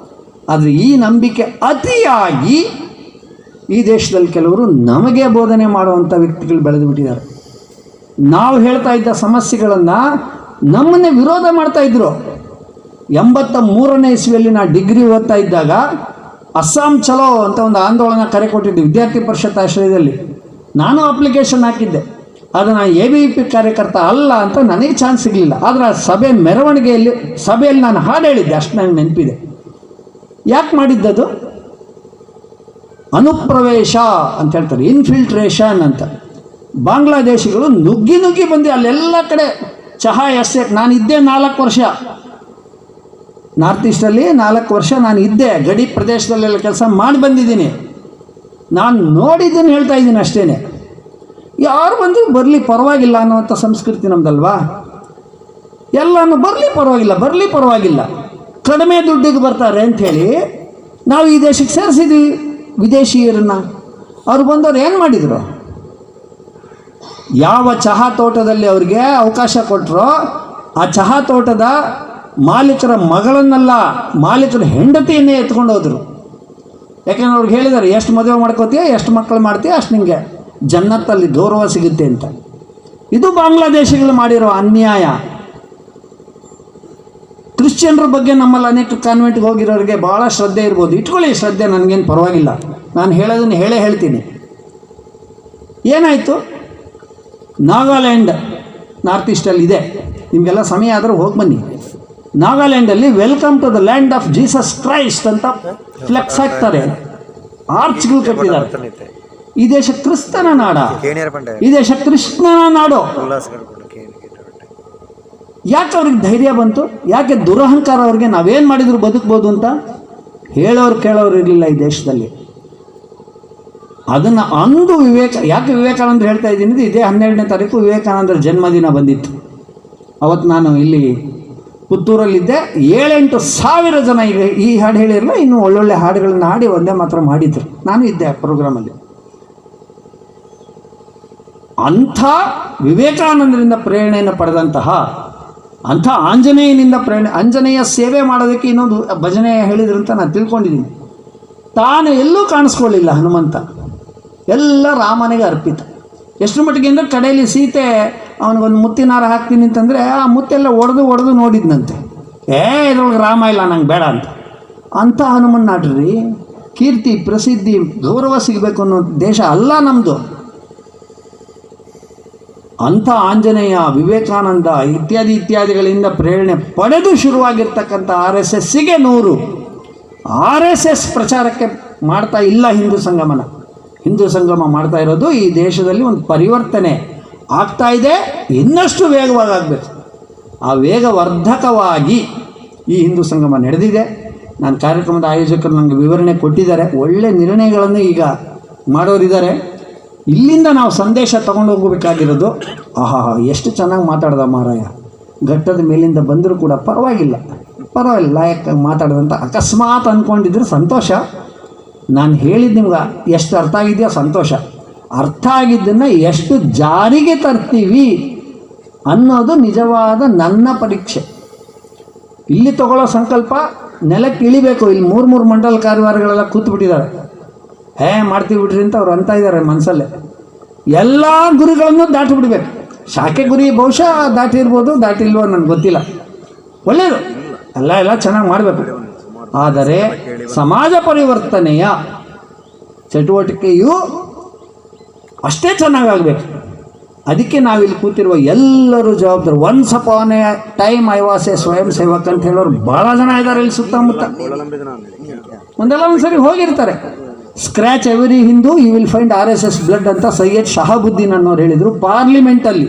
ಆದರೆ ಈ ನಂಬಿಕೆ ಅತಿಯಾಗಿ ಈ ದೇಶದಲ್ಲಿ ಕೆಲವರು ನಮಗೆ ಬೋಧನೆ ಮಾಡುವಂಥ ವ್ಯಕ್ತಿಗಳು ಬೆಳೆದು ಬಿಟ್ಟಿದ್ದಾರೆ. ನಾವು ಹೇಳ್ತಾ ಇದ್ದ ಸಮಸ್ಯೆಗಳನ್ನು ನಮ್ಮನ್ನೇ ವಿರೋಧ ಮಾಡ್ತಾಯಿದ್ರು. 83ನೇ ಇಸ್ವಿಯಲ್ಲಿ ನಾನು ಡಿಗ್ರಿ ಓದ್ತಾ ಇದ್ದಾಗ ಅಸ್ಸಾಂ ಚಲೋ ಅಂತ ಒಂದು ಆಂದೋಲನ ಕರೆ ಕೊಟ್ಟಿದ್ದೆ ವಿದ್ಯಾರ್ಥಿ ಪರಿಷತ್ ಆಶ್ರಯದಲ್ಲಿ. ನಾನು ಅಪ್ಲಿಕೇಶನ್ ಹಾಕಿದ್ದೆ. ಅದು ನಾನು ABVP ಕಾರ್ಯಕರ್ತ ಅಲ್ಲ ಅಂತ ನನಗೆ ಚಾನ್ಸ್ ಸಿಗಲಿಲ್ಲ. ಆದರೆ ಆ ಸಭೆಯಲ್ಲಿ ನಾನು ಹಾಡು ಹೇಳಿದ್ದೆ, ಅಷ್ಟು ನನಗೆ ನೆನಪಿದೆ. ಯಾಕೆ ಮಾಡಿದ್ದದು? ಅನುಪ್ರವೇಶ ಅಂತ ಹೇಳ್ತಾರೆ, ಇನ್ಫಿಲ್ಟ್ರೇಷನ್ ಅಂತ. ಬಾಂಗ್ಲಾದೇಶಿಗಳು ನುಗ್ಗಿ ಬಂದು ಅಲ್ಲೆಲ್ಲ ಕಡೆ ಚಹಾ ಎಸ್ಟೇಟ್, ನಾನು ಇದ್ದೆ 4 ವರ್ಷ ನಾರ್ತ್ ಈಸ್ಟಲ್ಲಿ 4 ವರ್ಷ ನಾನು ಇದ್ದೆ. ಗಡಿ ಪ್ರದೇಶದಲ್ಲೆಲ್ಲ ಕೆಲಸ ಮಾಡಿ ಬಂದಿದ್ದೀನಿ. ನಾನು ನೋಡಿದ್ದನ್ನು ಹೇಳ್ತಾ ಇದ್ದೀನಿ ಅಷ್ಟೇ. ಯಾರು ಬಂದರೂ ಬರಲಿ ಪರವಾಗಿಲ್ಲ ಅನ್ನುವಂಥ ಸಂಸ್ಕೃತಿ ನಮ್ಮದಲ್ವಾ. ಎಲ್ಲನೂ ಬರಲಿ ಪರವಾಗಿಲ್ಲ, ಕಡಿಮೆ ದುಡ್ಡಿಗೆ ಬರ್ತಾರೆ ಅಂಥೇಳಿ ನಾವು ಈ ದೇಶಕ್ಕೆ ಸೇರಿಸಿದ್ವಿ ವಿದೇಶಿಯರನ್ನು. ಅವ್ರು ಬಂದವ್ರು ಏನು ಮಾಡಿದರು? ಯಾವ ಚಹಾ ತೋಟದಲ್ಲಿ ಅವ್ರಿಗೆ ಅವಕಾಶ ಕೊಟ್ಟರೋ ಆ ಚಹಾ ತೋಟದ ಮಾಲೀಕರ ಮಗಳನ್ನೆಲ್ಲ, ಮಾಲೀಕರ ಹೆಂಡತಿಯನ್ನೇ ಎತ್ಕೊಂಡು ಹೋದರು. ಯಾಕೆಂದ್ರೆ ಅವ್ರಿಗೆ ಹೇಳಿದ್ದಾರೆ, ಎಷ್ಟು ಮದುವೆ ಮಾಡ್ಕೋತೀಯ, ಎಷ್ಟು ಮಕ್ಕಳು ಮಾಡ್ತೀಯ, ಅಷ್ಟು ನಿಮಗೆ ಜನ್ನತ್ತಲ್ಲಿ ಗೌರವ ಸಿಗುತ್ತೆ ಅಂತ. ಇದು ಬಾಂಗ್ಲಾದೇಶಿಗಳು ಮಾಡಿರೋ ಅನ್ಯಾಯ. ಕ್ರಿಶ್ಚಿಯನ್ರ ಬಗ್ಗೆ ನಮ್ಮಲ್ಲಿ ಅನೇಕ ಕಾನ್ವೆಂಟ್ಗೆ ಹೋಗಿರೋರಿಗೆ ಭಾಳ ಶ್ರದ್ಧೆ ಇರ್ಬೋದು, ಇಟ್ಕೊಳ್ಳಿ ಶ್ರದ್ಧೆ, ನನಗೇನು ಪರವಾಗಿಲ್ಲ. ನಾನು ಹೇಳೋದನ್ನು ಹೇಳ್ತೀನಿ. ಏನಾಯಿತು? ನಾಗಾಲ್ಯಾಂಡ್ ನಾರ್ತ್ ಈಸ್ಟಲ್ಲಿ ಇದೆ, ನಿಮಗೆಲ್ಲ ಸಮಯ ಆದರೂ ಹೋಗಿ ಬನ್ನಿ. ನಾಗಾಲ್ಯಾಂಡಲ್ಲಿ welcome to the land of Jesus Christ ಅಂತ ಫ್ಲೆಕ್ಸ್ ಹಾಕ್ತಾರೆ, ಆರ್ಚ್ಗಳು ಕಟ್ಟಿದ್ದಾರೆ. ಈ ದೇಶ ಕ್ರಿಸ್ತನ ನಾಡ, ಈ ದೇಶ ಕೃಷ್ಣನ ನಾಡು. ಯಾಕೆ ಅವ್ರಿಗೆ ಧೈರ್ಯ ಬಂತು? ಯಾಕೆ ದುರಹಂಕಾರ ಅವ್ರಿಗೆ ನಾವೇನು ಮಾಡಿದ್ರು ಬದುಕ್ಬೋದು ಅಂತ? ಹೇಳೋರು ಕೇಳೋರು ಇರಲಿಲ್ಲ ಈ ದೇಶದಲ್ಲಿ. ಅದನ್ನು ಅಂದು ಯಾಕೆ ವಿವೇಕಾನಂದರು ಹೇಳ್ತಾ ಇದ್ದೀನಿ, ಇದೇ 12ನೇ ತಾರೀಕು ವಿವೇಕಾನಂದರ ಜನ್ಮದಿನ ಬಂದಿತ್ತು. ಅವತ್ತು ನಾನು ಇಲ್ಲಿ ಪುತ್ತೂರಲ್ಲಿದ್ದೆ. 7-8 ಸಾವಿರ ಜನ ಈಗ ಈ ಹಾಡು ಹೇಳಿರಲ್ಲ, ಇನ್ನೂ ಒಳ್ಳೊಳ್ಳೆ ಹಾಡುಗಳನ್ನ ಹಾಡಿ ಒಂದೇ ಮಾತ್ರ ಮಾಡಿದ್ರು. ನಾನು ಇದ್ದೆ ಆ ಪ್ರೋಗ್ರಾಮಲ್ಲಿ. ಅಂಥ ವಿವೇಕಾನಂದರಿಂದ ಪ್ರೇರಣೆಯನ್ನು ಪಡೆದಂತಹ, ಅಂಥ ಆಂಜನೇಯನಿಂದ ಆಂಜನೇಯ ಸೇವೆ ಮಾಡೋದಕ್ಕೆ ಇನ್ನೊಂದು ಭಜನೆ ಹೇಳಿದ್ರು ಅಂತ ನಾನು ತಿಳ್ಕೊಂಡಿದ್ದೀನಿ. ತಾನು ಎಲ್ಲೂ ಕಾಣಿಸ್ಕೊಳ್ಳಿಲ್ಲ ಹನುಮಂತ, ಎಲ್ಲ ರಾಮನಿಗೆ ಅರ್ಪಿತ. ಎಷ್ಟು ಮಟ್ಟಿಗೆ ಅಂದರೆ ಕಡೆಯಲ್ಲಿ ಸೀತೆ ಅವನಿಗೊಂದು ಮುತ್ತಿನಾರ ಹಾಕ್ತೀನಿ ಅಂತಂದರೆ ಆ ಮುತ್ತೆಲ್ಲ ಒಡೆದು ನೋಡಿದ್ನಂತೆ. ಇದ್ರೊಳಗೆ ರಾಮ ಇಲ್ಲ, ನಂಗೆ ಬೇಡ ಅಂತ. ಅಂಥ ಹನುಮನ್ ನಾಡ್ರಿ, ಕೀರ್ತಿ ಪ್ರಸಿದ್ಧಿ ಗೌರವ ಸಿಗಬೇಕು ಅನ್ನೋ ದೇಶ ಅಲ್ಲ ನಮ್ಮದು. ಅಂಥ ಆಂಜನೇಯ, ವಿವೇಕಾನಂದ ಇತ್ಯಾದಿಗಳಿಂದ ಪ್ರೇರಣೆ ಪಡೆದು ಶುರುವಾಗಿರ್ತಕ್ಕಂಥ RSSಗೆ 100 RSS ಪ್ರಚಾರಕ್ಕೆ ಮಾಡ್ತಾ ಇಲ್ಲ ಹಿಂದೂ ಸಂಗಮ ಮಾಡ್ತಾ ಇರೋದು. ಈ ದೇಶದಲ್ಲಿ ಒಂದು ಪರಿವರ್ತನೆ ಆಗ್ತಾ ಇದೆ, ಇನ್ನಷ್ಟು ವೇಗವಾಗಿ ಆಗಬೇಕು. ಆ ವೇಗವರ್ಧಕವಾಗಿ ಈ ಹಿಂದೂ ಸಂಗಮ ನಡೆದಿದೆ. ನಾನು ಕಾರ್ಯಕ್ರಮದ ಆಯೋಜಕರು ನನಗೆ ವಿವರಣೆ ಕೊಟ್ಟಿದ್ದಾರೆ. ಒಳ್ಳೆ ನಿರ್ಣಯಗಳನ್ನು ಈಗ ಮಾಡೋರಿದ್ದಾರೆ. ಇಲ್ಲಿಂದ ನಾವು ಸಂದೇಶ ತಗೊಂಡು ಹೋಗಬೇಕಾಗಿರೋದು, ಎಷ್ಟು ಚೆನ್ನಾಗಿ ಮಾತಾಡ್ದ ಮಾರಾಯ, ಘಟ್ಟದ ಮೇಲಿಂದ ಬಂದರೂ ಕೂಡ ಪರವಾಗಿಲ್ಲ ಲಾಯಕ್ಕಾಗಿ ಮಾತಾಡ್ದಂತ ಅಕಸ್ಮಾತ್ ಅಂದ್ಕೊಂಡಿದ್ರೆ ಸಂತೋಷ. ನಾನು ಹೇಳಿದ್ದು ನಿಮ್ಗೆ ಎಷ್ಟು ಅರ್ಥ ಆಗಿದೆಯೋ ಸಂತೋಷ. ಅರ್ಥ ಆಗಿದ್ದನ್ನು ಎಷ್ಟು ಜಾರಿಗೆ ತರ್ತೀವಿ ಅನ್ನೋದು ನಿಜವಾದ ನನ್ನ ಪರೀಕ್ಷೆ. ಇಲ್ಲಿ ತಗೊಳ್ಳೋ ಸಂಕಲ್ಪ ನೆಲಕ್ಕೆ ಇಳಿಬೇಕು. ಇಲ್ಲಿ 3 ಮಂಡಲ ಕಾರ್ಯವಾರಗಳೆಲ್ಲ ಕೂತ್ಬಿಟ್ಟಿದ್ದಾರೆ. ಮಾಡ್ತೀವಿ ಬಿಡ್ರಿ ಅಂತ ಅವ್ರು ಅಂತ ಇದ್ದಾರೆ ಮನಸ್ಸಲ್ಲೇ. ಎಲ್ಲ ಗುರಿಗಳನ್ನು ದಾಟಿ ಬಿಡಬೇಕು. ಶಾಖೆ ಗುರಿ ಬಹುಶಃ ದಾಟಿರ್ಬೋದು, ದಾಟಿಲ್ವೋ ನನಗೆ ಗೊತ್ತಿಲ್ಲ. ಒಳ್ಳೆಯದು, ಎಲ್ಲ ಚೆನ್ನಾಗಿ ಮಾಡಬೇಕು. ಆದರೆ ಸಮಾಜ ಪರಿವರ್ತನೆಯ ಚಟುವಟಿಕೆಯು ಅಷ್ಟೇ ಚೆನ್ನಾಗಾಗಬೇಕು. ಅದಕ್ಕೆ ನಾವಿಲ್ಲಿ ಕೂತಿರುವ ಎಲ್ಲರೂ ಜವಾಬ್ದಾರಿ. Once upon A time I was A ಸ್ವಯಂ ಸೇವಕ್ ಅಂತ ಹೇಳೋರು ಭಾಳ ಜನ ಇದ್ದಾರೆ ಇಲ್ಲಿ ಸುತ್ತಮುತ್ತ. ಒಂದೆಲ್ಲ ಒಂದ್ಸರಿ ಹೋಗಿರ್ತಾರೆ. Scratch every Hindu you will find RSS blood ಅಂತ ಸೈಯದ್ ಶಹಾಬುದ್ದೀನ್ ಅನ್ನೋರು ಹೇಳಿದರು ಪಾರ್ಲಿಮೆಂಟಲ್ಲಿ.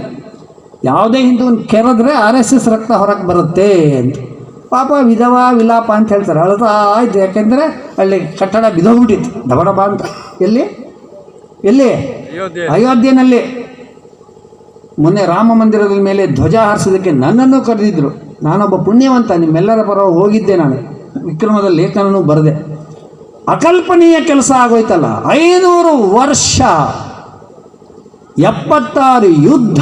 ಯಾವುದೇ ಹಿಂದೂನ ಕೆರೆದ್ರೆ RSS ರಕ್ತ ಹೊರಗೆ ಬರುತ್ತೆ ಅಂತ. ಪಾಪ ವಿಧವಾ ವಿಲಾಪ ಅಂತ ಹೇಳ್ತಾರೆ. ಅಳ್ತಾ ಆಯ್ತು, ಯಾಕೆಂದರೆ ಅಲ್ಲಿ ಕಟ್ಟಡ ಬಿದ್ದೋಗ್ಬಿಟ್ಟಿತ್ತು ಡಬಡಬ ಅಂತ. ಎಲ್ಲಿ ಅಯೋಧ್ಯೆಯಲ್ಲಿ ಮೊನ್ನೆ ರಾಮ ಮಂದಿರದ ಮೇಲೆ ಧ್ವಜ ಹಾರಿಸೋದಕ್ಕೆ ನನ್ನನ್ನು ಕರೆದಿದ್ದರು. ನಾನೊಬ್ಬ ಪುಣ್ಯವಂತ, ನಿಮ್ಮೆಲ್ಲರ ಪರವಾಗಿ ಹೋಗಿದ್ದೆ. ನಾನು ವಿಕ್ರಮದ ಲೇಖನೂ ಬರೆದೆ. ಅಕಲ್ಪನೀಯ ಕೆಲಸ ಆಗೋಯ್ತಲ್ಲ. 500 ವರ್ಷ, 76 ಯುದ್ಧ,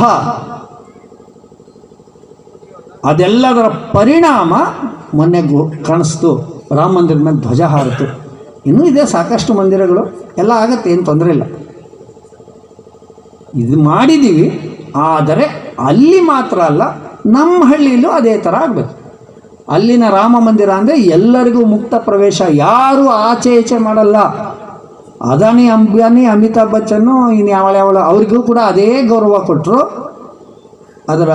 ಅದೆಲ್ಲದರ ಪರಿಣಾಮ ಮೊನ್ನೆ ಕಾಣಿಸ್ತು. ರಾಮ ಮಂದಿರದ ಮೇಲೆ ಧ್ವಜ ಹಾರಿತು. ಇನ್ನೂ ಇದೆ ಸಾಕಷ್ಟು ಮಂದಿರಗಳು, ಎಲ್ಲ ಆಗತ್ತೆ, ಏನು ತೊಂದರೆ ಇಲ್ಲ. ಇದು ಮಾಡಿದ್ದೀವಿ. ಆದರೆ ಅಲ್ಲಿ ಮಾತ್ರ ಅಲ್ಲ, ನಮ್ಮ ಹಳ್ಳಿಯಲ್ಲೂ ಅದೇ ಥರ ಆಗಬೇಕು. ಅಲ್ಲಿನ ರಾಮ ಮಂದಿರ ಅಂದರೆ ಎಲ್ಲರಿಗೂ ಮುಕ್ತ ಪ್ರವೇಶ, ಯಾರೂ ಆಚೆ ಈಚೆ ಮಾಡಲ್ಲ. ಅದಾನಿ ಅಂಬಾನಿ ಅಮಿತಾಬ್ ಬಚ್ಚನ್ನು ಇನ್ನು ಯಾವಳ ಅವ್ರಿಗೂ ಕೂಡ ಅದೇ ಗೌರವ ಕೊಟ್ಟರು. ಅದರ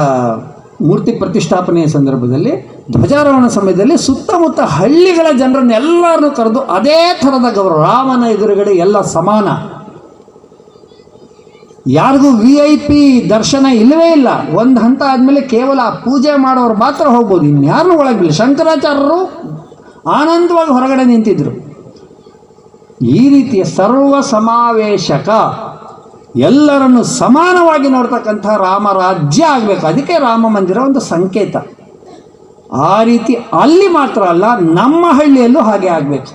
ಮೂರ್ತಿ ಪ್ರತಿಷ್ಠಾಪನೆಯ ಸಂದರ್ಭದಲ್ಲಿ ಧ್ವಜಾರೋಹಣ ಸಮಯದಲ್ಲಿ ಸುತ್ತಮುತ್ತ ಹಳ್ಳಿಗಳ ಜನರನ್ನೆಲ್ಲರನ್ನೂ ಕರೆದು ಅದೇ ಥರದ ಗೌರವ. ರಾಮನ ಎದುರುಗಡೆ ಎಲ್ಲ ಸಮಾನ, ಯಾರಿಗೂ VIP ದರ್ಶನ ಇಲ್ಲವೇ ಇಲ್ಲ. ಒಂದು ಹಂತ ಆದಮೇಲೆ ಕೇವಲ ಪೂಜೆ ಮಾಡೋರು ಮಾತ್ರ ಹೋಗ್ಬೋದು, ಇನ್ಯಾರನ್ನೂ ಒಳಗಿಲ್ಲ. ಶಂಕರಾಚಾರ್ಯರು ಆನಂದವಾಗಿ ಹೊರಗಡೆ ನಿಂತಿದ್ದರು. ಈ ರೀತಿಯ ಸರ್ವ ಸಮಾವೇಶಕ, ಎಲ್ಲರನ್ನು ಸಮಾನವಾಗಿ ನೋಡ್ತಕ್ಕಂಥ ರಾಮರಾಜ್ಯ ಆಗಬೇಕು. ಅದಕ್ಕೆ ರಾಮ ಮಂದಿರ ಒಂದು ಸಂಕೇತ. ಆ ರೀತಿ ಅಲ್ಲಿ ಮಾತ್ರ ಅಲ್ಲ, ನಮ್ಮ ಹಳ್ಳಿಯಲ್ಲೂ ಹಾಗೆ ಆಗಬೇಕು.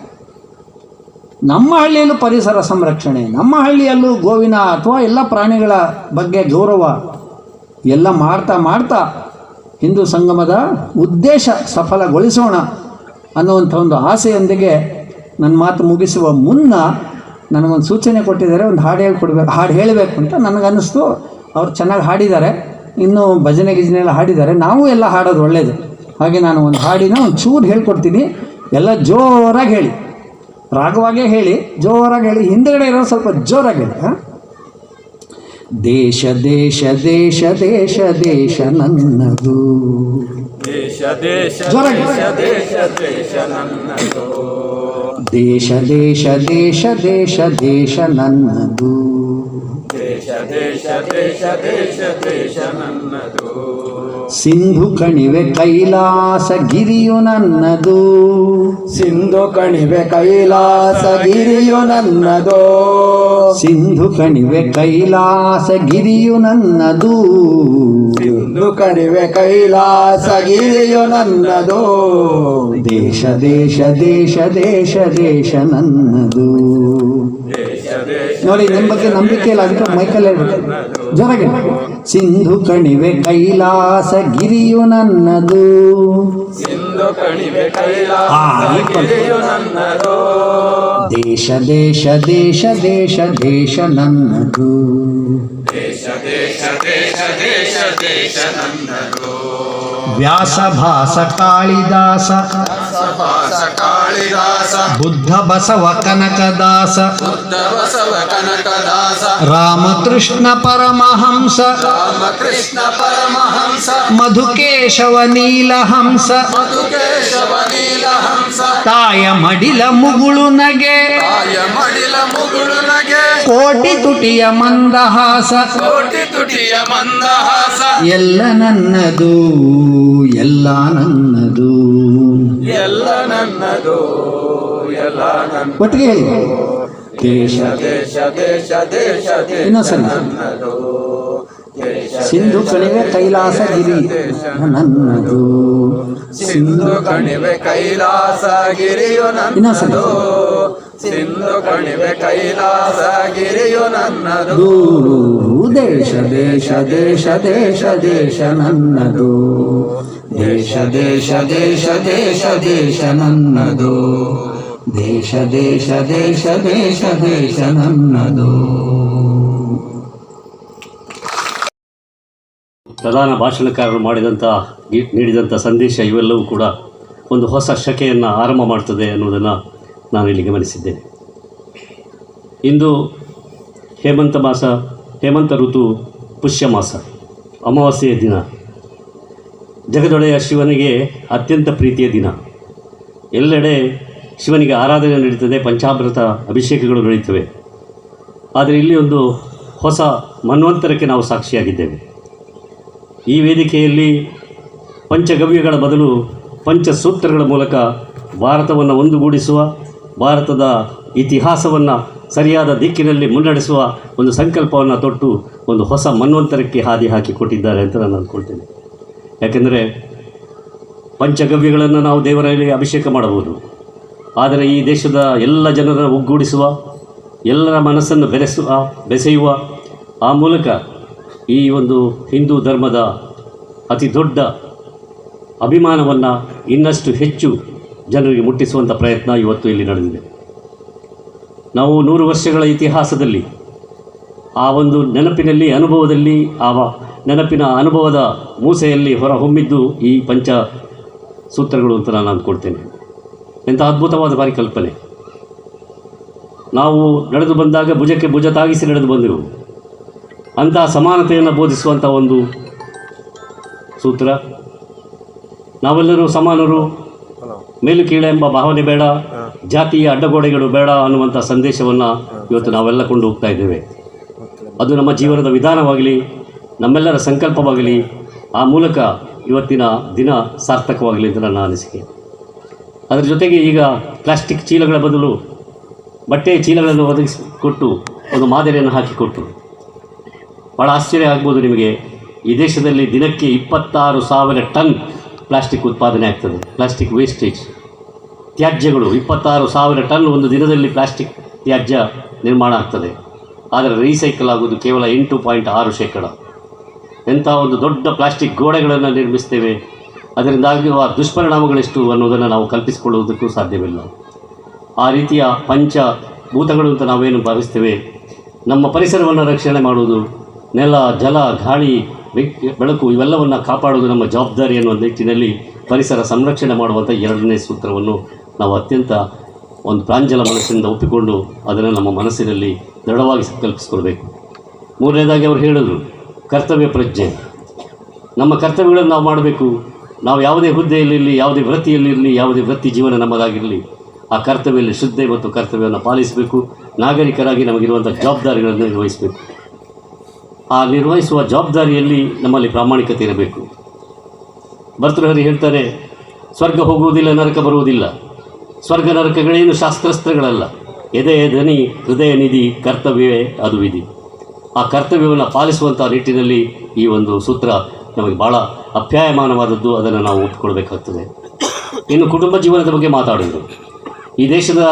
ನಮ್ಮ ಹಳ್ಳಿಯಲ್ಲೂ ಪರಿಸರ ಸಂರಕ್ಷಣೆ, ನಮ್ಮ ಹಳ್ಳಿಯಲ್ಲೂ ಗೋವಿನ ಅಥವಾ ಎಲ್ಲ ಪ್ರಾಣಿಗಳ ಬಗ್ಗೆ ಗೌರವ ಎಲ್ಲ ಮಾಡ್ತಾ ಮಾಡ್ತಾ ಹಿಂದೂ ಸಂಗಮದ ಉದ್ದೇಶ ಸಫಲಗೊಳಿಸೋಣ ಅನ್ನುವಂಥ ಒಂದು ಆಸೆಯೊಂದಿಗೆ ನನ್ನ ಮಾತು ಮುಗಿಸುವ ಮುನ್ನ ನನಗೊಂದು ಸೂಚನೆ ಕೊಟ್ಟಿದ್ದಾರೆ, ಒಂದು ಹಾಡು ಹೇಳಬೇಕು ಅಂತ ನನಗನ್ನಿಸ್ತು. ಅವ್ರು ಚೆನ್ನಾಗಿ ಹಾಡಿದ್ದಾರೆ, ಇನ್ನೂ ಭಜನೆ ಗಿಜನೆಲ್ಲ ಹಾಡಿದ್ದಾರೆ, ನಾವು ಎಲ್ಲ ಹಾಡೋದು ಒಳ್ಳೆಯದು. ಹಾಗೆ ನಾನು ಒಂದು ಹಾಡಿನ ಒಂದು ಚೂರು ಹೇಳ್ಕೊಡ್ತೀನಿ, ಎಲ್ಲ ಜೋರಾಗಿ ಹೇಳಿ, ರಾಗವಾಗೇ ಹೇಳಿ, ಜೋರಾಗಿ ಹೇಳಿ. ಹಿಂದುಗಡೆ ಇರೋ ಸ್ವಲ್ಪ ಜೋರಾಗಿ ಹೇಳಿ. ದೇಶ ದೇಶ ದೇಶ ದೇಶ ದೇಶ ನನ್ನದು, ದೇಶ ದೇಶ ಜೋರಾಗಿ. ದೇಶ ದೇಶ ನನ್ನದು, ದೇಶ ದೇಶ ದೇಶ ದೇಶ ದೇಶ ನನ್ನದು, ದೇಶ ದೇಶ ದೇಶ ದೇಶ ದೇಶ ನನ್ನದು, ಸಿಂಧು ಕಣಿವೆ ಕೈಲಾಸ ಗಿರಿಯು ನನ್ನದು, ಸಿಂಧು ಕಣಿವೆ ಕೈಲಾಸ ಗಿರಿಯು ನನ್ನದು, ಸಿಂಧು ಕಣಿವೆ ಕೈಲಾಸ ಗಿರಿಯು ನನ್ನದು, ಸಿಂಧು ಕಣಿವೆ ಕೈಲಾಸ ಗಿರಿಯು ನನ್ನದು, ದೇಶ ದೇಶ ದೇಶ ದೇಶ ದೇಶ ನನ್ನದು. ದೇಶ ದೇಶ ನೋಡಿ, ನಿಮ್ಮ ಬಗ್ಗೆ ನಂಬಿಕೆ ಇಲ್ಲ ಅಂತ ಮೈಕಲ್ ಹೇಳ್ಬೇಕು, ಜೋರಾಗಿ. ಸಿಂಧು ಕಣಿವೆ ಕೈಲಾಸ ಗಿರಿಯು ನನ್ನದು, ಸಿಂಧು ಕಣಿವೆ ಕೈಲಾಸ ಗಿರಿಯು ನನ್ನದು, ದೇಶ ದೇಶ ದೇಶ ದೇಶ ದೇಶ ನನ್ನದು, ದೇಶ ದೇಶ ದೇಶ ದೇಶ ದೇಶ ನನ್ನದು, ವ್ಯಾಸ ಭಾಸ ಕಾಳಿದಾಸ ಸಭಾಸ ಕಾಳಿದಾಸ, ಬುದ್ಧ ಬಸವ ಕನಕದಾಸ, ಬುದ್ಧ ಬಸವ ಕನಕದಾಸ, ರಾಮಕೃಷ್ಣ ಪರಮಹಂಸ, ರಾಮಕೃಷ್ಣ ಪರಮಹಂಸ, ಮಧುಕೇಶವ ನೀಲಹಂಸ, ಮಧುಕೇಶವ ನೀಲಹಂಸ, ತಾಯ ಮಡಿಲ ಮುಗುಳು ನಗೆ, ತಾಯ ಮಡಿಲ ಮುಗುಳು ನಗೆ, ಕೋಟಿ ತುಟಿಯ ಮಂದಹಾಸ, ಕೋಟಿ ತುಟಿಯ ಮಂದಹಾಸ, ಎಲ್ಲ ನನ್ನದು ಎಲ್ಲ ನನ್ನದು. ಎಲ್ಲ ನನ್ನದು, ಎಲ್ಲ ನನ್ನ, ಒಟ್ಟಿಗೆ ಹೇಳಿ, ದೇಶ ದೇಶ ದೇಶ ದೇಶ ದೇಶ ಇನ್ನೊಂದ್ಸಲ. ನನ್ನದು, ದೇಶ ಸಿಂಧು ಕಣಿವೆ ಕೈಲಾಸ ಗಿರಿ ನನ್ನದು, ಸಿಂಧು ಕಣಿವೆ ಕೈಲಾಸ ಗಿರಿಯು ನನ್ನದು, ಸಿಂಧು ಕಣಿವೆ ಕೈಲಾಸ ಗಿರಿಯು ನನ್ನದು, ದೇಶ ದೇಶ ದೇಶ ದೇಶ ದೇಶ ನನ್ನದು, ದೇಶ ದೇಶ ದೇಶ ದೇಶ ದೇಶ ನನ್ನದು, ದೇಶ ದೇಶ ದೇಶ ದೇಶ ದೇಶ ನನ್ನದು. ಪ್ರಧಾನ ಭಾಷಣಕಾರರು ನೀಡಿದಂಥ ಸಂದೇಶ ಇವೆಲ್ಲವೂ ಕೂಡ ಒಂದು ಹೊಸ ಶಕೆಯನ್ನು ಆರಂಭ ಮಾಡ್ತದೆ ಅನ್ನೋದನ್ನು ನಾನು ಇಲ್ಲಿ ಗಮನಿಸಿದ್ದೇನೆ. ಇಂದು ಹೇಮಂತ ಋತು ಪುಷ್ಯ ಮಾಸ, ಅಮಾವಾಸ್ಯೆಯ ದಿನ, ಜಗದೊಡೆಯ ಶಿವನಿಗೆ ಅತ್ಯಂತ ಪ್ರೀತಿಯ ದಿನ. ಎಲ್ಲೆಡೆ ಶಿವನಿಗೆ ಆರಾಧನೆ ನಡೀತದೆ, ಪಂಚಾಮೃತ ಅಭಿಷೇಕಗಳು ನಡೀತವೆ. ಆದರೆ ಇಲ್ಲಿ ಒಂದು ಹೊಸ ಮನ್ವಂತರಕ್ಕೆ ನಾವು ಸಾಕ್ಷಿಯಾಗಿದ್ದೇವೆ. ಈ ವೇದಿಕೆಯಲ್ಲಿ ಪಂಚಗವ್ಯಗಳ ಬದಲು ಪಂಚಸೂತ್ರಗಳ ಮೂಲಕ ಭಾರತವನ್ನು ಒಂದುಗೂಡಿಸುವ, ಭಾರತದ ಇತಿಹಾಸವನ್ನು ಸರಿಯಾದ ದಿಕ್ಕಿನಲ್ಲಿ ಮುನ್ನಡೆಸುವ ಒಂದು ಸಂಕಲ್ಪವನ್ನು ತೊಟ್ಟು ಒಂದು ಹೊಸ ಮನ್ವಂತರಕ್ಕೆ ಹಾದಿ ಹಾಕಿಕೊಟ್ಟಿದ್ದಾರೆ ಅಂತ ನಾನು ಅಂದ್ಕೊಳ್ತೇನೆ. ಯಾಕೆಂದರೆ ಪಂಚಗವ್ಯಗಳನ್ನು ನಾವು ದೇವರಲ್ಲಿ ಅಭಿಷೇಕ ಮಾಡಬಹುದು, ಆದರೆ ಈ ದೇಶದ ಎಲ್ಲ ಜನರನ್ನು ಒಗ್ಗೂಡಿಸುವ, ಎಲ್ಲರ ಮನಸ್ಸನ್ನು ಬೆಸೆಯುವ ಆ ಮೂಲಕ ಈ ಒಂದು ಹಿಂದೂ ಧರ್ಮದ ಅತಿ ದೊಡ್ಡ ಅಭಿಮಾನವನ್ನು ಇನ್ನಷ್ಟು ಹೆಚ್ಚು ಜನರಿಗೆ ಮುಟ್ಟಿಸುವಂಥ ಪ್ರಯತ್ನ ಇವತ್ತು ಇಲ್ಲಿ ನಡೆದಿದೆ. ನಾವು 100 ವರ್ಷಗಳ ಇತಿಹಾಸದಲ್ಲಿ ಆ ಒಂದು ನೆನಪಿನಲ್ಲಿ ಅನುಭವದಲ್ಲಿ ನೆನಪಿನ ಅನುಭವದ ಮೂಸೆಯಲ್ಲಿ ಹೊರಹೊಮ್ಮಿದ್ದು ಈ ಪಂಚ ಸೂತ್ರಗಳು ಅಂತ ನಾನು ಅಂದ್ಕೊಳ್ತೇನೆ. ಎಂಥ ಅದ್ಭುತವಾದ ಪರಿಕಲ್ಪನೆ. ನಾವು ನಡೆದು ಬಂದಾಗ ಭುಜಕ್ಕೆ ಭುಜ ತಾಗಿಸಿ ನಡೆದು ಬಂದೆವು. ಅಂತಹ ಸಮಾನತೆಯನ್ನು ಬೋಧಿಸುವಂಥ ಒಂದು ಸೂತ್ರ. ನಾವೆಲ್ಲರೂ ಸಮಾನರು, ಮೇಲು ಕೀಳು ಎಂಬ ಭಾವನೆ ಬೇಡ, ಜಾತಿಯ ಅಡ್ಡಗೋಡೆಗಳು ಬೇಡ ಅನ್ನುವಂಥ ಸಂದೇಶವನ್ನು ಇವತ್ತು ನಾವೆಲ್ಲ ಕೊಂಡು ಹೋಗ್ತಾ ಇದ್ದೇವೆ. ಅದು ನಮ್ಮ ಜೀವನದ ವಿಧಾನವಾಗಲಿ, ನಮ್ಮೆಲ್ಲರ ಸಂಕಲ್ಪವಾಗಲಿ, ಆ ಮೂಲಕ ಇವತ್ತಿನ ದಿನ ಸಾರ್ಥಕವಾಗಲಿ ಅಂತ ನನ್ನ ಅನಿಸಿಕೆ. ಅದರ ಜೊತೆಗೆ ಈಗ ಪ್ಲಾಸ್ಟಿಕ್ ಚೀಲಗಳ ಬದಲು ಬಟ್ಟೆಯ ಚೀಲಗಳನ್ನು ಒದಗಿಸಿಕೊಟ್ಟು ಒಂದು ಮಾದರಿಯನ್ನು ಹಾಕಿಕೊಟ್ಟು ಭಾಳ ಆಶ್ಚರ್ಯ ಆಗ್ಬೋದು ನಿಮಗೆ. ಈ ದೇಶದಲ್ಲಿ ದಿನಕ್ಕೆ 26,000 ಟನ್ ಪ್ಲಾಸ್ಟಿಕ್ ಉತ್ಪಾದನೆ ಆಗ್ತದೆ. ಪ್ಲಾಸ್ಟಿಕ್ ವೇಸ್ಟೇಜ್, ತ್ಯಾಜ್ಯಗಳು 26,000 ಟನ್ ಒಂದು ದಿನದಲ್ಲಿ ಪ್ಲಾಸ್ಟಿಕ್ ತ್ಯಾಜ್ಯ ನಿರ್ಮಾಣ ಆಗ್ತದೆ. ಆದರೆ ರೀಸೈಕಲ್ ಆಗೋದು ಕೇವಲ 8.6%. ಎಂಥ ಒಂದು ದೊಡ್ಡ ಪ್ಲಾಸ್ಟಿಕ್ ಗೋಡೆಗಳನ್ನು ನಿರ್ಮಿಸ್ತೇವೆ. ಅದರಿಂದಾಗುವ ದುಷ್ಪರಿಣಾಮಗಳೆಷ್ಟು ಅನ್ನೋದನ್ನು ನಾವು ಕಲ್ಪಿಸಿಕೊಳ್ಳುವುದಕ್ಕೂ ಸಾಧ್ಯವಿಲ್ಲ. ಆ ರೀತಿಯ ಪಂಚಭೂತಗಳು ಅಂತ ನಾವೇನು ಭಾವಿಸ್ತೇವೆ, ನಮ್ಮ ಪರಿಸರವನ್ನು ರಕ್ಷಣೆ ಮಾಡುವುದು, ನೆಲ, ಜಲ, ಗಾಳಿ, ಬೆಳಕು ಇವೆಲ್ಲವನ್ನು ಕಾಪಾಡುವುದು ನಮ್ಮ ಜವಾಬ್ದಾರಿ ಅನ್ನುವ ನಿಟ್ಟಿನಲ್ಲಿ ಪರಿಸರ ಸಂರಕ್ಷಣೆ ಮಾಡುವಂಥ 2ನೇ ಸೂತ್ರವನ್ನು ನಾವು ಅತ್ಯಂತ ಒಂದು ಪ್ರಾಂಜಲ ಮನಸ್ಸಿನಿಂದ ಒಪ್ಪಿಕೊಂಡು ಅದನ್ನು ನಮ್ಮ ಮನಸ್ಸಿನಲ್ಲಿ ದೃಢವಾಗಿ ಕಲ್ಪಿಸ್ಕೊಳ್ಬೇಕು. 3ನೇದಾಗಿ ಅವರು ಹೇಳಿದರು ಕರ್ತವ್ಯ ಪ್ರಜ್ಞೆ. ನಮ್ಮ ಕರ್ತವ್ಯಗಳನ್ನು ನಾವು ಮಾಡಬೇಕು. ನಾವು ಯಾವುದೇ ಹುದ್ದೆಯಲ್ಲಿರಲಿ, ಯಾವುದೇ ವೃತ್ತಿಯಲ್ಲಿರಲಿ, ಯಾವುದೇ ವೃತ್ತಿ ಜೀವನ ನಮ್ಮದಾಗಿರಲಿ, ಆ ಕರ್ತವ್ಯದಲ್ಲಿ ಶ್ರದ್ಧೆ ಮತ್ತು ಕರ್ತವ್ಯವನ್ನು ಪಾಲಿಸಬೇಕು. ನಾಗರಿಕರಾಗಿ ನಮಗಿರುವಂಥ ಜವಾಬ್ದಾರಿಗಳನ್ನು ನಿರ್ವಹಿಸಬೇಕು. ಆ ನಿರ್ವಹಿಸುವ ಜವಾಬ್ದಾರಿಯಲ್ಲಿ ನಮ್ಮಲ್ಲಿ ಪ್ರಾಮಾಣಿಕತೆ ಇರಬೇಕು. ಭರ್ತೃಹರಿ ಹೇಳ್ತಾರೆ, ಸ್ವರ್ಗ ಹೋಗುವುದಿಲ್ಲ, ನರಕ ಬರುವುದಿಲ್ಲ. ಸ್ವರ್ಗ ನರಕಗಳೇನು ಶಾಸ್ತ್ರಾಸ್ತ್ರಗಳಲ್ಲ. ಎದೆಯ ಧ್ವನಿ, ಹೃದಯ ನಿಧಿ, ಕರ್ತವ್ಯವೇ ಅದು ವಿಧಿ. ಆ ಕರ್ತವ್ಯವನ್ನು ಪಾಲಿಸುವಂಥ ನಿಟ್ಟಿನಲ್ಲಿ ಈ ಒಂದು ಸೂತ್ರ ನಮಗೆ ಭಾಳ ಅಪ್ಯಾಯಮಾನವಾದದ್ದು. ಅದನ್ನು ನಾವು ಒಪ್ಪಿಕೊಳ್ಬೇಕಾಗ್ತದೆ. ಇನ್ನು ಕುಟುಂಬ ಜೀವನದ ಬಗ್ಗೆ ಮಾತಾಡಿದರು. ಈ ದೇಶದ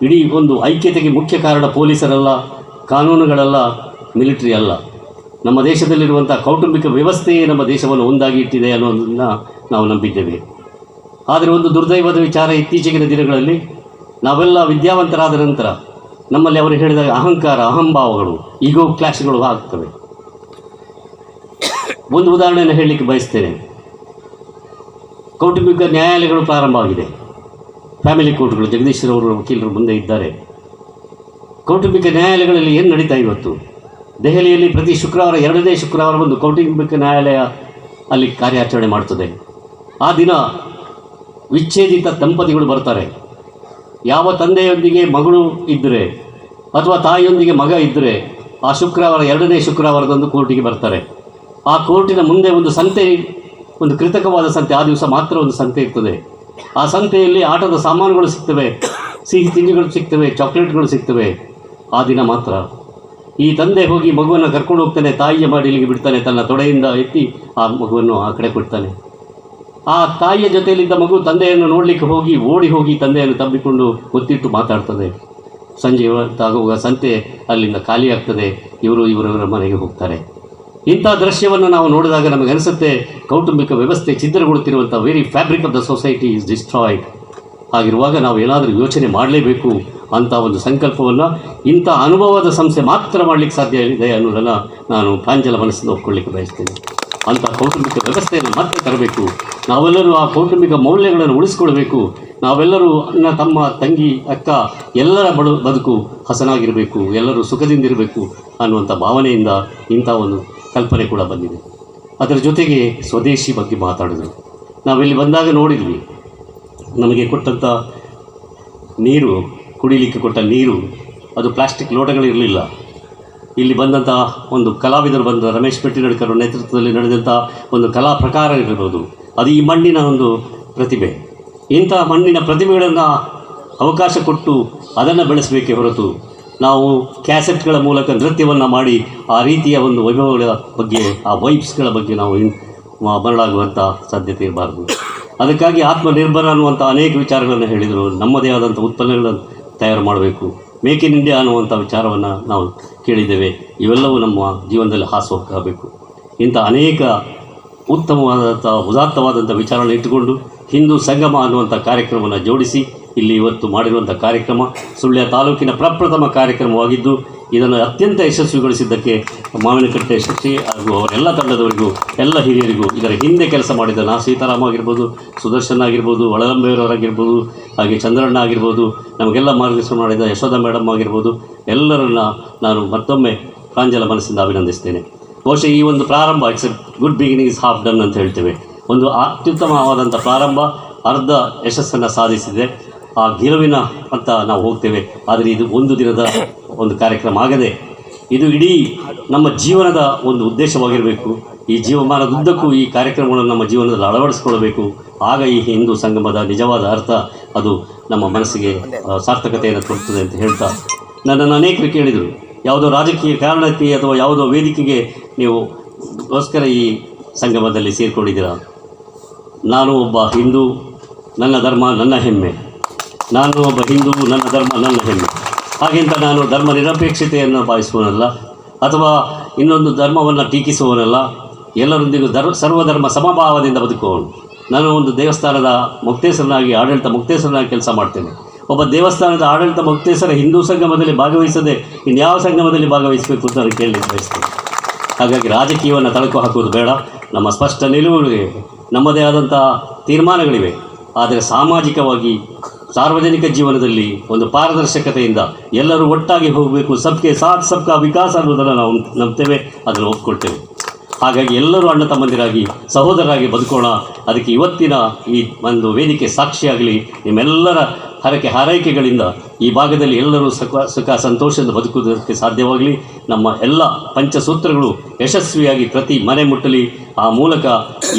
ಇಡೀ ಒಂದು ಐಕ್ಯತೆಗೆ ಮುಖ್ಯ ಕಾರಣ ಪೊಲೀಸರಲ್ಲ, ಕಾನೂನುಗಳಲ್ಲ, ಮಿಲಿಟರಿ ಅಲ್ಲ. ನಮ್ಮ ದೇಶದಲ್ಲಿರುವಂಥ ಕೌಟುಂಬಿಕ ವ್ಯವಸ್ಥೆಯೇ ನಮ್ಮ ದೇಶವನ್ನು ಒಂದಾಗಿ ಇಟ್ಟಿದೆ ಅನ್ನೋದನ್ನು ನಾವು ನಂಬಿದ್ದೇವೆ. ಆದರೆ ಒಂದು ದುರ್ದೈವದ ವಿಚಾರ, ಇತ್ತೀಚೆಗಿನ ದಿನಗಳಲ್ಲಿ ನಾವೆಲ್ಲ ವಿದ್ಯಾವಂತರಾದ ನಂತರ ನಮ್ಮಲ್ಲಿ ಅವರು ಹೇಳಿದಾಗ ಅಹಂಕಾರ, ಅಹಂಭಾವಗಳು, ಈಗೋ ಕ್ಲಾಶ್ಗಳು ಆಗ್ತವೆ. ಒಂದು ಉದಾಹರಣೆಯನ್ನು ಹೇಳಲಿಕ್ಕೆ ಬಯಸ್ತೇನೆ. ಕೌಟುಂಬಿಕ ನ್ಯಾಯಾಲಯಗಳು ಪ್ರಾರಂಭ ಆಗಿದೆ. ಫ್ಯಾಮಿಲಿ ಕೋರ್ಟ್ಗಳು, ಜಗದೀಶ್ವರವರು ವಕೀಲರು ಮುಂದೆ ಇದ್ದಾರೆ. ಕೌಟುಂಬಿಕ ನ್ಯಾಯಾಲಯಗಳಲ್ಲಿ ಏನು ನಡೀತಾ ಇವತ್ತು? ದೆಹಲಿಯಲ್ಲಿ ಪ್ರತಿ ಶುಕ್ರವಾರ, 2ನೇ ಶುಕ್ರವಾರ ಒಂದು ಕೌಟುಂಬಿಕ ನ್ಯಾಯಾಲಯ ಅಲ್ಲಿ ಕಾರ್ಯಾಚರಣೆ ಮಾಡ್ತದೆ. ಆ ದಿನ ವಿಚ್ಛೇದಿತ ದಂಪತಿಗಳು ಬರ್ತಾರೆ. ಯಾವ ತಂದೆಯೊಂದಿಗೆ ಮಗಳು ಇದ್ದರೆ ಅಥವಾ ತಾಯಿಯೊಂದಿಗೆ ಮಗ ಇದ್ದರೆ ಆ ಶುಕ್ರವಾರ, 2ನೇ ಶುಕ್ರವಾರದಂದು ಕೋರ್ಟಿಗೆ ಬರ್ತಾರೆ. ಆ ಕೋರ್ಟಿನ ಮುಂದೆ ಒಂದು ಸಂತೆ, ಒಂದು ಕೃತಕವಾದ ಸಂತೆ, ಆ ದಿವಸ ಮಾತ್ರ ಒಂದು ಸಂತೆ ಇರ್ತದೆ. ಆ ಸಂತೆಯಲ್ಲಿ ಆಟದ ಸಾಮಾನುಗಳು ಸಿಗ್ತವೆ, ಸಿಹಿ ತಿಂಡಿಗಳು ಸಿಗ್ತವೆ, ಚಾಕ್ಲೇಟ್ಗಳು ಸಿಗ್ತವೆ. ಆ ದಿನ ಮಾತ್ರ ಈ ತಂದೆ ಹೋಗಿ ಮಗುವನ್ನು ಕರ್ಕೊಂಡು ಹೋಗ್ತಾನೆ, ತಾಯಿಯ ಮಡಿಲಿಗೆ ಬಿಡ್ತಾನೆ, ತನ್ನ ತೊಡೆಯಿಂದ ಎತ್ತಿ ಆ ಮಗುವನ್ನು ಆ ಕಡೆ ಕೊಡ್ತಾನೆ. ಆ ತಾಯಿಯ ಜೊತೆಯಲ್ಲಿದ್ದ ಮಗು ತಂದೆಯನ್ನು ನೋಡಲಿಕ್ಕೆ ಹೋಗಿ ಓಡಿ ಹೋಗಿ ತಂದೆಯನ್ನು ತಬ್ಬಿಕೊಂಡು ಒತ್ತಿಟ್ಟು ಮಾತಾಡ್ತದೆ. ಸಂಜೆ ಆಗುವಾಗ ಸಂತೆ ಅಲ್ಲಿಂದ ಖಾಲಿ ಆಗ್ತದೆ. ಇವರವರ ಮನೆಗೆ ಹೋಗ್ತಾರೆ. ಇಂಥ ದೃಶ್ಯವನ್ನು ನಾವು ನೋಡಿದಾಗ ನಮಗನಿಸುತ್ತೆ, ಕೌಟುಂಬಿಕ ವ್ಯವಸ್ಥೆ ಛಿದ್ರಗೊಳ್ಳುತ್ತಿರುವಂಥ very fabric of the society is destroyed. ಹಾಗಿರುವಾಗ ನಾವು ಏನಾದರೂ ಯೋಚನೆ ಮಾಡಲೇಬೇಕು ಅಂತ ಒಂದು ಸಂಕಲ್ಪವನ್ನು ಇಂಥ ಅನುಭವದ ಸಂಸ್ಥೆ ಮಾತ್ರ ಮಾಡಲಿಕ್ಕೆ ಸಾಧ್ಯ ಇದೆ ಅನ್ನೋದನ್ನು ನಾನು ಪ್ರಾಂಜಲ ಮನಸ್ಸಿಂದ ಒಪ್ಕೊಳ್ಳಿಕ್ಕೆ ಬಯಸ್ತೇನೆ. ಅಂಥ ಕೌಟುಂಬಿಕ ವ್ಯವಸ್ಥೆಯನ್ನು ಮತ್ತೆ ತರಬೇಕು. ನಾವೆಲ್ಲರೂ ಆ ಕೌಟುಂಬಿಕ ಮೌಲ್ಯಗಳನ್ನು ಉಳಿಸ್ಕೊಳ್ಬೇಕು. ನಾವೆಲ್ಲರೂ ಅಣ್ಣ, ತಮ್ಮ, ತಂಗಿ, ಅಕ್ಕ ಎಲ್ಲರ ಬದುಕು ಹಸನಾಗಿರಬೇಕು, ಎಲ್ಲರೂ ಸುಖದಿಂದಿರಬೇಕು ಅನ್ನುವಂಥ ಭಾವನೆಯಿಂದ ಇಂಥ ಒಂದು ಕಲ್ಪನೆ ಕೂಡ ಬಂದಿದೆ. ಅದರ ಜೊತೆಗೆ ಸ್ವದೇಶಿ ಬಗ್ಗೆ ಮಾತಾಡಿದ್ರು. ನಾವಿಲ್ಲಿ ಬಂದಾಗ ನೋಡಿದ್ವಿ, ನಮಗೆ ಕೊಟ್ಟಂಥ ನೀರು, ಕುಡಿಲಿಕ್ಕೆ ಕೊಟ್ಟ ನೀರು ಅದು ಪ್ಲಾಸ್ಟಿಕ್ ಲೋಟಗಳಿರಲಿಲ್ಲ. ಇಲ್ಲಿ ಬಂದಂಥ ಒಂದು ಕಲಾವಿದರು ಬಂದ ರಮೇಶ್ ಪೆಟ್ಟಿನಡ್ಕರ್ ನೇತೃತ್ವದಲ್ಲಿ ನಡೆದಂಥ ಒಂದು ಕಲಾ ಪ್ರಕಾರ ಇರಬಹುದು, ಅದು ಈ ಮಣ್ಣಿನ ಒಂದು ಪ್ರತಿಭೆ. ಇಂಥ ಮಣ್ಣಿನ ಪ್ರತಿಭೆಗಳನ್ನು ಅವಕಾಶ ಕೊಟ್ಟು ಅದನ್ನು ಬೆಳೆಸಬೇಕೇ ಹೊರತು ನಾವು ಕ್ಯಾಸೆಟ್ಗಳ ಮೂಲಕ ನೃತ್ಯವನ್ನು ಮಾಡಿ ಆ ರೀತಿಯ ಒಂದು ವೈಭವಗಳ ಬಗ್ಗೆ, ಆ ವೈಬ್ಸ್ಗಳ ಬಗ್ಗೆ ನಾವು ಮರಳಾಗುವಂಥ ಸಾಧ್ಯತೆ ಇರಬಾರ್ದು. ಅದಕ್ಕಾಗಿ ಆತ್ಮನಿರ್ಭರ ಅನ್ನುವಂಥ ಅನೇಕ ವಿಚಾರಗಳನ್ನು ಹೇಳಿದರು. ನಮ್ಮದೇ ಆದಂಥ ಉತ್ಪನ್ನಗಳನ್ನು ತಯಾರು ಮಾಡಬೇಕು, ಮೇಕ್ ಇನ್ ಇಂಡಿಯಾ ಅನ್ನುವಂಥ ವಿಚಾರವನ್ನು ನಾವು ಕೇಳಿದ್ದೇವೆ. ಇವೆಲ್ಲವೂ ನಮ್ಮ ಜೀವನದಲ್ಲಿ ಹಾಸುಹೊಕ್ಕಾಗಬೇಕು. ಇಂಥ ಅನೇಕ ಉತ್ತಮವಾದಂಥ ಉದಾತ್ತವಾದಂಥ ವಿಚಾರಗಳನ್ನು ಇಟ್ಟುಕೊಂಡು ಹಿಂದೂ ಸಂಗಮ ಅನ್ನುವಂಥ ಕಾರ್ಯಕ್ರಮವನ್ನು ಜೋಡಿಸಿ ಇಲ್ಲಿ ಇವತ್ತು ಮಾಡಿರುವಂಥ ಕಾರ್ಯಕ್ರಮ ಸುಳ್ಯ ತಾಲೂಕಿನ ಪ್ರಪ್ರಥಮ ಕಾರ್ಯಕ್ರಮವಾಗಿದ್ದು ಇದನ್ನು ಅತ್ಯಂತ ಯಶಸ್ವಿಗೊಳಿಸಿದ್ದಕ್ಕೆ ಮಾವಿನಕಟ್ಟೆ ಶಕ್ತಿ ಹಾಗೂ ಅವರೆಲ್ಲ ತಂಡದವರಿಗೂ ಎಲ್ಲ ಹಿರಿಯರಿಗೂ ಇದರ ಹಿಂದೆ ಕೆಲಸ ಮಾಡಿದ ನಾ ಸೀತಾರಾಮ ಆಗಿರ್ಬೋದು, ಸುದರ್ಶನ್ ಆಗಿರ್ಬೋದು, ಒಳಲಂಬೆಯವರಾಗಿರ್ಬೋದು, ಹಾಗೆ ಚಂದ್ರಣ್ಣ ಆಗಿರ್ಬೋದು, ನಮಗೆಲ್ಲ ಮಾರ್ಗದರ್ಶನ ಮಾಡಿದ ಯಶೋಧ ಮೇಡಮ್ ಆಗಿರ್ಬೋದು, ಎಲ್ಲರನ್ನ ನಾನು ಮತ್ತೊಮ್ಮೆ ಪ್ರಾಂಜಲ ಮನಸ್ಸಿಂದ ಅಭಿನಂದಿಸ್ತೇನೆ. ಬಹುಶಃ ಈ ಒಂದು ಪ್ರಾರಂಭ it's A good beginning is half done ಅಂತ ಹೇಳ್ತೇವೆ. ಒಂದು ಅತ್ಯುತ್ತಮವಾದಂಥ ಪ್ರಾರಂಭ ಅರ್ಧ ಯಶಸ್ಸನ್ನು ಸಾಧಿಸಿದೆ. ಆ ಗೆಲುವಿನ ಅಂತ ನಾವು ಹೋಗ್ತೇವೆ. ಆದರೆ ಇದು ಒಂದು ದಿನದ ಒಂದು ಕಾರ್ಯಕ್ರಮ ಆಗದೆ ಇದು ಇಡೀ ನಮ್ಮ ಜೀವನದ ಒಂದು ಉದ್ದೇಶವಾಗಿರಬೇಕು. ಈ ಜೀವಮಾನದುದ್ದಕ್ಕೂ ಈ ಕಾರ್ಯಕ್ರಮಗಳನ್ನು ನಮ್ಮ ಜೀವನದಲ್ಲಿ ಅಳವಡಿಸಿಕೊಳ್ಳಬೇಕು. ಆಗ ಈ ಹಿಂದೂ ಸಂಗಮದ ನಿಜವಾದ ಅರ್ಥ ಅದು ನಮ್ಮ ಮನಸ್ಸಿಗೆ ಸಾರ್ಥಕತೆಯನ್ನು ಕೊಡ್ತದೆ ಅಂತ ಹೇಳ್ತಾ, ನನ್ನನ್ನು ಅನೇಕರು ಕೇಳಿದರು, ಯಾವುದೋ ರಾಜಕೀಯ ಕಾರಣಕ್ಕೆ ಅಥವಾ ಯಾವುದೋ ವೇದಿಕೆಗೆ ನೀವು ಗೋಸ್ಕರ ಈ ಸಂಗಮದಲ್ಲಿ ಸೇರಿಕೊಂಡಿದ್ದೀರಾ. ನಾನು ಒಬ್ಬ ಹಿಂದೂ, ನನ್ನ ಧರ್ಮ ನನ್ನ ಹೆಮ್ಮೆ. ನಾನು ಒಬ್ಬ ಹಿಂದೂ, ನನ್ನ ಧರ್ಮ ನನ್ನ ಹೆಮ್ಮೆ. ಹಾಗೆಂತ ನಾನು ಧರ್ಮ ನಿರಪೇಕ್ಷತೆಯನ್ನು ಭಾವಿಸುವನಲ್ಲ ಅಥವಾ ಇನ್ನೊಂದು ಧರ್ಮವನ್ನು ಟೀಕಿಸುವವನಲ್ಲ. ಎಲ್ಲರೊಂದಿಗೂ ಸರ್ವಧರ್ಮ ಸಮಭಾವದಿಂದ ಬದುಕುವವನು. ನಾನು ಒಂದು ದೇವಸ್ಥಾನದ ಮುಕ್ತೇಶ್ವರನಾಗಿ, ಆಡಳಿತ ಮುಕ್ತೇಶ್ವರನಾಗಿ ಕೆಲಸ ಮಾಡ್ತೇನೆ. ಒಬ್ಬ ದೇವಸ್ಥಾನದ ಆಡಳಿತ ಮುಕ್ತೇಶ್ವರ ಹಿಂದೂ ಸಂಗಮದಲ್ಲಿ ಭಾಗವಹಿಸದೆ ಇನ್ಯಾವ ಸಂಗಮದಲ್ಲಿ ಭಾಗವಹಿಸಬೇಕು ಅಂತ ನಾನು ಕೇಳಲಿಕ್ಕೆ ಬಯಸ್ತೇನೆ. ಹಾಗಾಗಿ ರಾಜಕೀಯವನ್ನು ತಳಕು ಹಾಕುವುದು ಬೇಡ. ನಮ್ಮ ಸ್ಪಷ್ಟ ನಿಲುವುಗಳಿವೆ, ನಮ್ಮದೇ ಆದಂಥ ತೀರ್ಮಾನಗಳಿವೆ. ಆದರೆ ಸಾಮಾಜಿಕವಾಗಿ ಸಾರ್ವಜನಿಕ ಜೀವನದಲ್ಲಿ ಒಂದು ಪಾರದರ್ಶಕತೆಯಿಂದ ಎಲ್ಲರೂ ಒಟ್ಟಾಗಿ ಹೋಗಬೇಕು. ಸಬ್ಕೆ ಸಾಥ್ ಸಬ್ಕಾ ವಿಕಾಸ ಅನ್ನೋದನ್ನು ನಾವು ನಂಬ್ತೇವೆ, ಅದನ್ನು ಒಪ್ಕೊಳ್ತೇವೆ. ಹಾಗಾಗಿ ಎಲ್ಲರೂ ಅಣ್ಣ ತಮ್ಮಂದಿರಾಗಿ ಸಹೋದರರಾಗಿ ಬದುಕೋಣ. ಅದಕ್ಕೆ ಇವತ್ತಿನ ಈ ಒಂದು ವೇದಿಕೆ ಸಾಕ್ಷಿಯಾಗಲಿ. ನಿಮ್ಮೆಲ್ಲರ ಹಾರೈಕೆಗಳಿಂದ ಈ ಭಾಗದಲ್ಲಿ ಎಲ್ಲರೂ ಸುಖ ಸಂತೋಷದಿಂದ ಬದುಕುವುದಕ್ಕೆ ಸಾಧ್ಯವಾಗಲಿ. ನಮ್ಮ ಎಲ್ಲ ಪಂಚಸೂತ್ರಗಳು ಯಶಸ್ವಿಯಾಗಿ ಪ್ರತಿ ಮನೆ ಮುಟ್ಟಲಿ. ಆ ಮೂಲಕ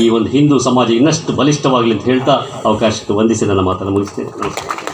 ಈ ಒಂದು ಹಿಂದೂ ಸಮಾಜ ಇನ್ನಷ್ಟು ಬಲಿಷ್ಠವಾಗಲಿ ಅಂತ ಹೇಳ್ತಾ ಅವಕಾಶಕ್ಕೆ ವಂದಿಸಿ ನನ್ನ ಮಾತನ್ನು ಮುಗಿಸ್ತೇನೆ. ನಮಸ್ಕಾರ.